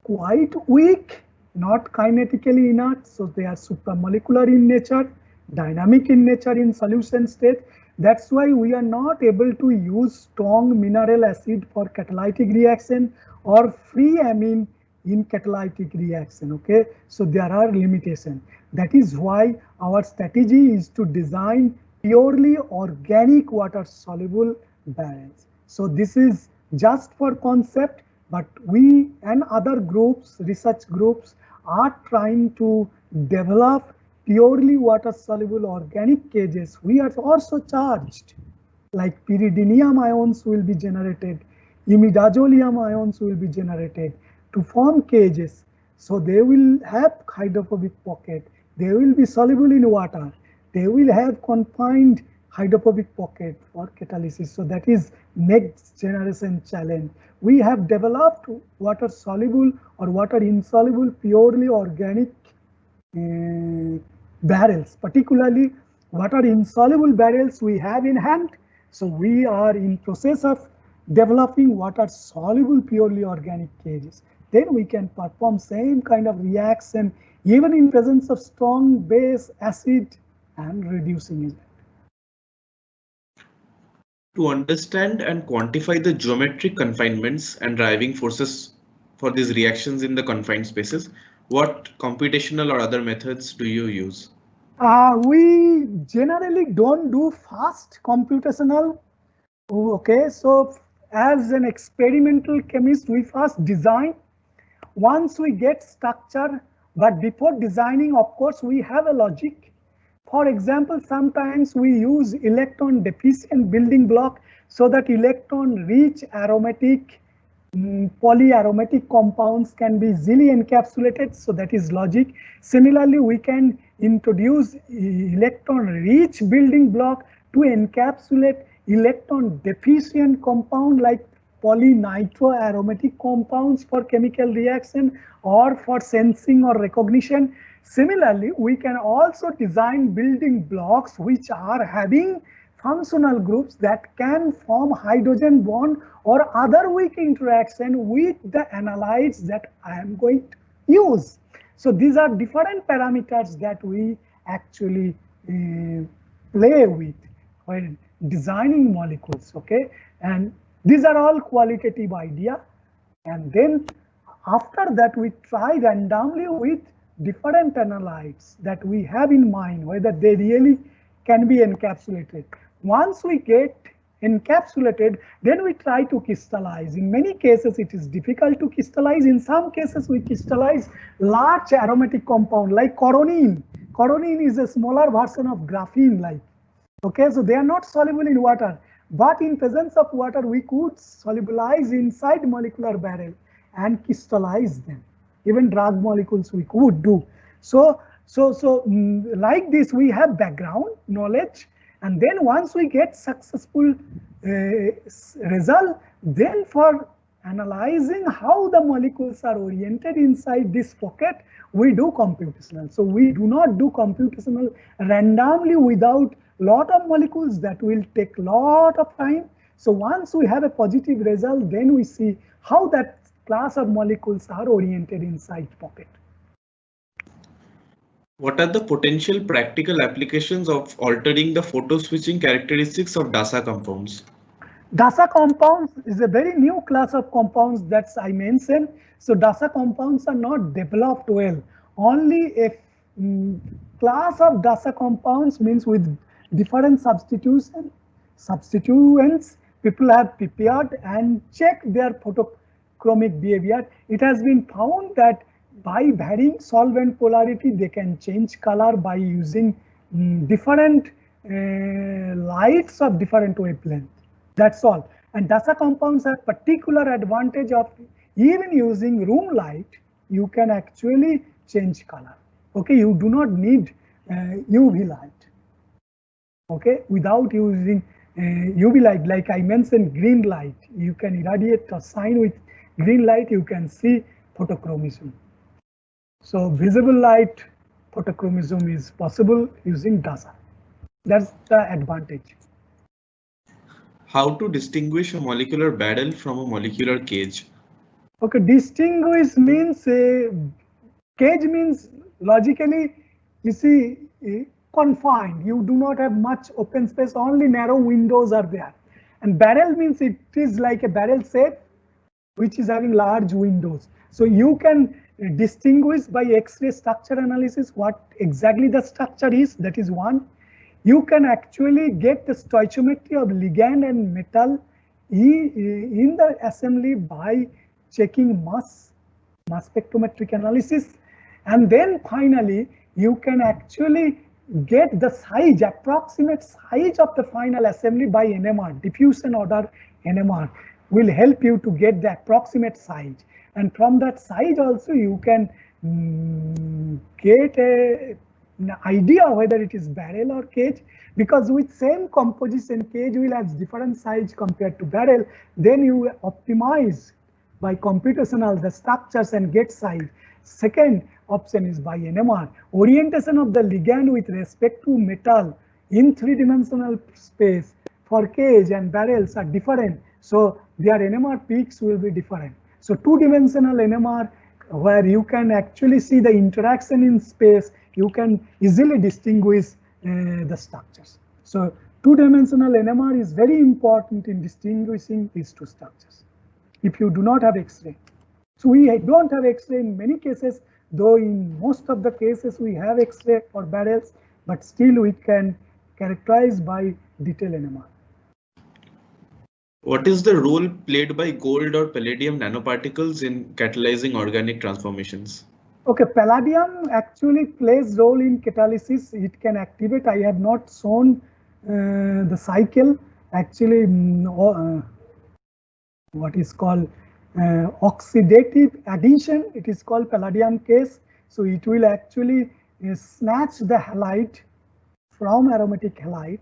quite weak, not kinetically inert, so they are supramolecular in nature, dynamic in nature in solution state. That's why we are not able to use strong mineral acid for catalytic reaction or free amine in catalytic reaction. Okay, so there are limitations. That is why our strategy is to design purely organic water soluble barrels. So this is just for concept, but we and other groups, research groups, are trying to develop purely water soluble organic cages. We are also charged, like pyridinium ions will be generated, imidazolium ions will be generated to form cages. So they will have hydrophobic pocket, they will be soluble in water, they will have confined hydrophobic pocket for catalysis. So that is next generation challenge. We have developed water soluble or water insoluble purely organic barrels, particularly water insoluble barrels we have in hand. So we are in process of developing water soluble purely organic cages. Then we can perform same kind of reaction even in presence of strong base, acid, and reducing agent. To understand and quantify the geometric confinements and driving forces for these reactions in the confined spaces, what computational or other methods do you use? We generally don't do fast computational. Okay, so as an experimental chemist, we first design. Once we get structure, but before designing, of course, we have a logic. For example, sometimes we use electron deficient building block so that electron rich aromatic polyaromatic compounds can be easily encapsulated. So that is logic. Similarly, we can introduce electron rich building block to encapsulate electron deficient compound like polynitroaromatic compounds for chemical reaction or for sensing or recognition. Similarly, we can also design building blocks which are having functional groups that can form hydrogen bond or other weak interaction with the analytes that I am going to use. So these are different parameters that we actually play with when designing molecules. Okay, and these are all qualitative idea, and then after that we try randomly with different analytes that we have in mind whether they really can be encapsulated. Once we get encapsulated, then we try to crystallize. In many cases it is difficult to crystallize. In some cases we crystallize large aromatic compound like coronine. Coronine is a smaller version of graphene like. Okay, so they are not soluble in water, but in presence of water we could solubilize inside molecular barrel and crystallize them. Even drug molecules we could do. So like this we have background knowledge, and then once we get successful result, then for analyzing how the molecules are oriented inside this pocket, we do computational. So we do not do computational randomly without lot of molecules. That will take lot of time. So once we have a positive result, then we see how that class of molecules are oriented inside pocket. What are the potential practical applications of altering the photo switching characteristics of DASA compounds? DASA compounds is a very new class of compounds that I mentioned. So DASA compounds are not developed well. Only a class of DASA compounds, means with different substituents, people have prepared and checked their photochromic behavior. It has been found that by varying solvent polarity, they can change color by using different lights of different wavelength. That's all. And DASA compounds have particular advantage of even using room light, you can actually change color. Okay, you do not need UV light. Okay, without using UV light, like I mentioned, green light, you can irradiate or shine with green light, you can see photochromism. So visible light photochromism is possible using DASA. That's the advantage. How to distinguish a molecular barrel from a molecular cage? Okay, distinguish means cage means logically, you see, confined. You do not have much open space, only narrow windows are there. And barrel means it is like a barrel shape, which is having large windows. So you can distinguish by X-ray structure analysis what exactly the structure is, that is one. You can actually get the stoichiometry of ligand and metal in the assembly by checking mass spectrometric analysis. And then finally, you can actually get the size, approximate size of the final assembly by NMR, diffusion order NMR will help you to get the approximate size. And from that size also you can get an idea whether it is barrel or cage, because with same composition cage will have different size compared to barrel. Then you optimize by computational the structures and get size. Second option is by NMR. Orientation of the ligand with respect to metal in three-dimensional space for cage and barrels are different. So their NMR peaks will be different. So two-dimensional NMR, where you can actually see the interaction in space, you can easily distinguish the structures. So two-dimensional NMR is very important in distinguishing these two structures if you do not have X-ray. So we don't have X-ray in many cases, though in most of the cases we have X-ray for barrels, but still we can characterize by detailed NMR. What is the role played by gold or palladium nanoparticles in catalyzing organic transformations? Okay, palladium actually plays role in catalysis. It can activate. I have not shown the cycle. Actually, what is called oxidative addition. It is called palladium case. So it will actually snatch the halide from aromatic halide.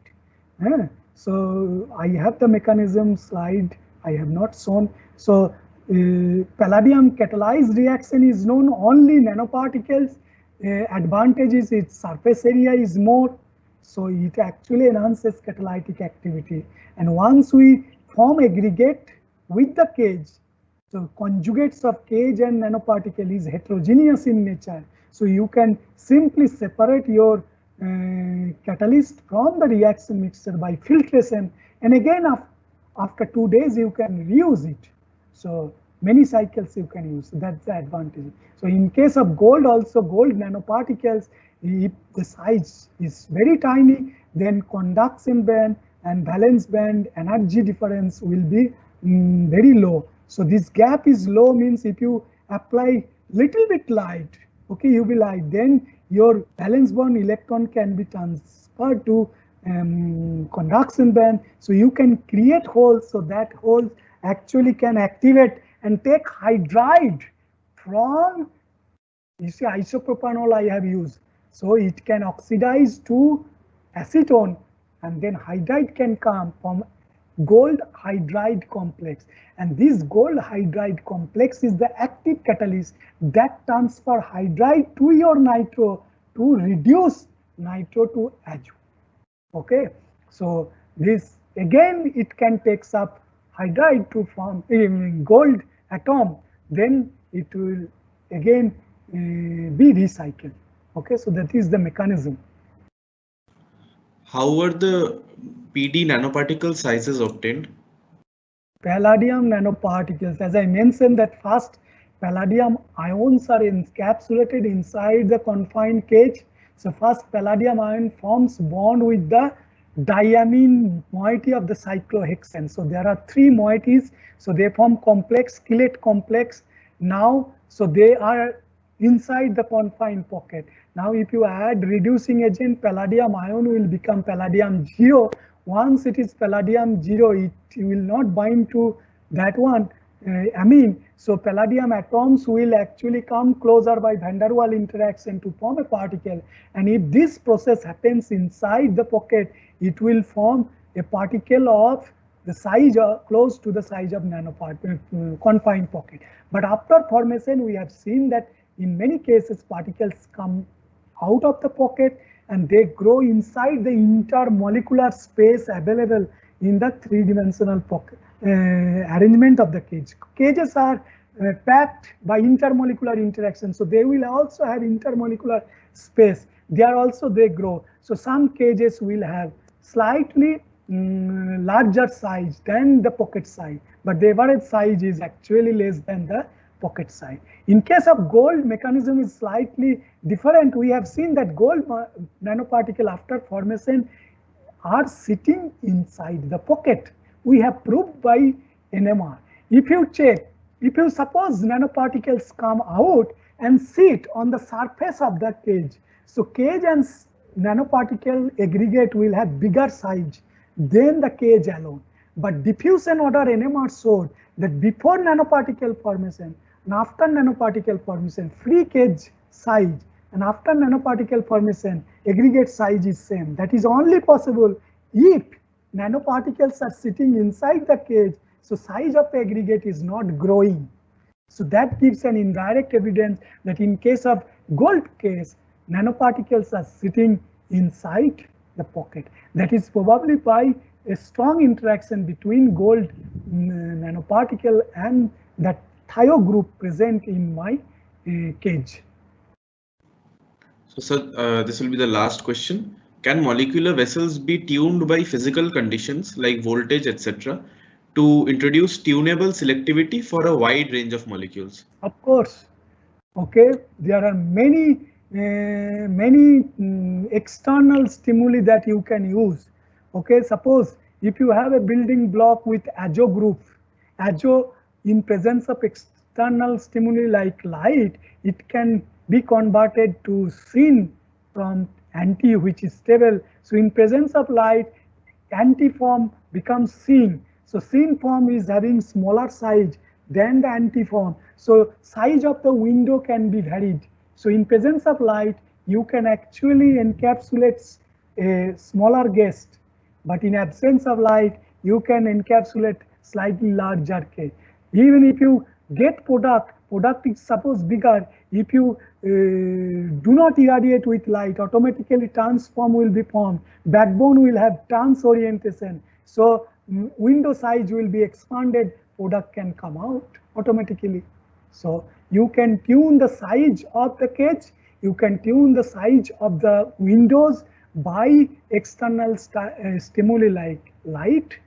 So I have the mechanism slide. I have not shown. So palladium catalyzed reaction is known only nanoparticles. Advantage is its surface area is more. So it actually enhances catalytic activity. And once we form aggregate with the cage, so conjugates of cage and nanoparticle is heterogeneous in nature. So you can simply separate your catalyst from the reaction mixture by filtration, and again after 2 days you can reuse it. So many cycles you can use. That's the advantage. So in case of gold also, gold nanoparticles, if the size is very tiny, then conduction band and valence band energy difference will be very low. So this gap is low means if you apply little bit light, okay, UV light, then your valence bond electron can be transferred to conduction band. So you can create holes, so that holes actually can activate and take hydride from, you see, isopropanol I have used. So it can oxidize to acetone, and then hydride can come from gold hydride complex. And this gold hydride complex is the active catalyst that transfer hydride to your nitro to reduce nitro to azo. Okay, so this again it can take up hydride to form gold atom, then it will again be recycled. Okay, so that is the mechanism. How were the PD nanoparticle sizes obtained? Palladium nanoparticles, as I mentioned that first palladium ions are encapsulated inside the confined cage. So first palladium ion forms bond with the diamine moiety of the cyclohexane. So there are 3 moieties. So they form complex, chelate complex. Now, so they are inside the confined pocket. Now if you add reducing agent, palladium ion will become palladium 0. Once it is palladium 0, it will not bind to that one amine. So palladium atoms will actually come closer by van der Waal interaction to form a particle. And if this process happens inside the pocket, it will form a particle of the size close to the size of nanoparticle confined pocket. But after formation, we have seen that in many cases particles come out of the pocket and they grow inside the intermolecular space available in the 3-dimensional pocket arrangement of the cage. Cages are packed by intermolecular interaction, so they will also have intermolecular space. They grow. So some cages will have slightly larger size than the pocket size, but the average size is actually less than the pocket size. In case of gold, mechanism is slightly different. We have seen that gold nanoparticle after formation are sitting inside the pocket. We have proved by NMR. If you check, if you suppose nanoparticles come out and sit on the surface of the cage, so cage and nanoparticle aggregate will have bigger size than the cage alone. But diffusion order NMR showed that before nanoparticle formation and after nanoparticle formation, free cage size and after nanoparticle formation, aggregate size is same. That is only possible if nanoparticles are sitting inside the cage, so size of the aggregate is not growing. So that gives an indirect evidence that in case of gold case, nanoparticles are sitting inside the pocket. That is probably by a strong interaction between gold nanoparticle and that thio group present in my cage. So sir, this will be the last question. Can molecular vessels be tuned by physical conditions like voltage, etc., to introduce tunable selectivity for a wide range of molecules? Of course. Okay, there are many external stimuli that you can use. Okay, suppose if you have a building block with azo group, azo in presence of external stimuli like light, it can be converted to syn from anti, which is stable. So in presence of light, anti form becomes syn. So syn form is having smaller size than the anti form. So size of the window can be varied. So in presence of light, you can actually encapsulate a smaller guest, but in absence of light, you can encapsulate slightly larger case. Even if you get product is suppose bigger, if you do not irradiate with light, automatically transform will be formed. Backbone will have trans orientation. So window size will be expanded, product can come out automatically. So you can tune the size of the cage, you can tune the size of the windows by external stimuli like light,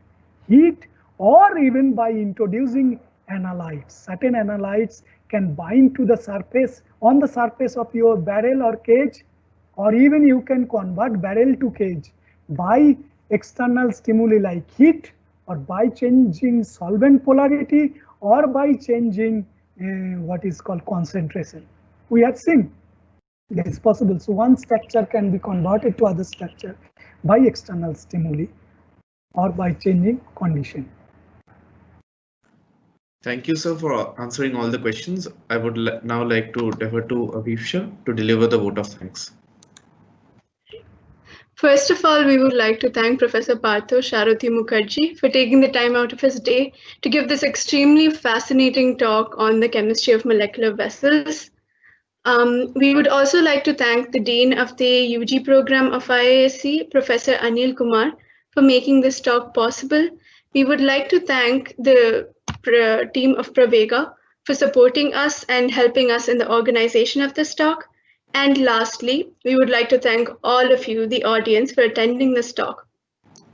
heat, or even by introducing analytes. Certain analytes can bind to the surface, on the surface of your barrel or cage, or even you can convert barrel to cage by external stimuli like heat, or by changing solvent polarity, or by changing what is called concentration. We have seen that is possible. So one structure can be converted to other structure by external stimuli or by changing condition. Thank you, sir, for answering all the questions. I would now like to defer to Abhishek to deliver the vote of thanks. First of all, we would like to thank Professor Partho Sharuthi Mukherjee for taking the time out of his day to give this extremely fascinating talk on the chemistry of molecular vessels. We would also like to thank the Dean of the UG program of IISc, Professor Anil Kumar, for making this talk possible. We would like to thank the team of Pravega for supporting us and helping us in the organization of this talk. And lastly, we would like to thank all of you, the audience, for attending this talk.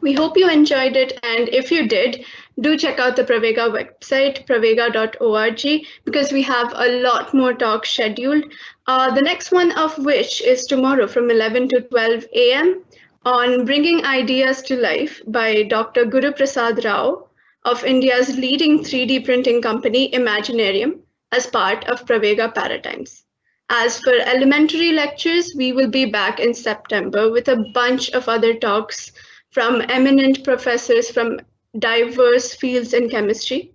We hope you enjoyed it, and if you did, do check out the Pravega website, pravega.org, because we have a lot more talks scheduled. The next one of which is tomorrow from 11 to 12 a.m. on Bringing Ideas to Life by Dr. Guru Prasad Rao of India's leading 3D printing company, Imaginarium, as part of Pravega Paradigms. As for elementary lectures, we will be back in September with a bunch of other talks from eminent professors from diverse fields in chemistry.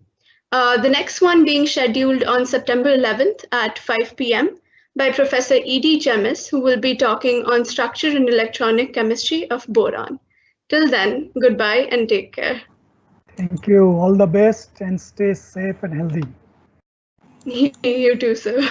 The next one being scheduled on September 11th at 5 p.m. by Professor E.D. Jemis, who will be talking on structure and electronic chemistry of boron. Till then, goodbye and take care. Thank you. All the best and stay safe and healthy. You too, sir.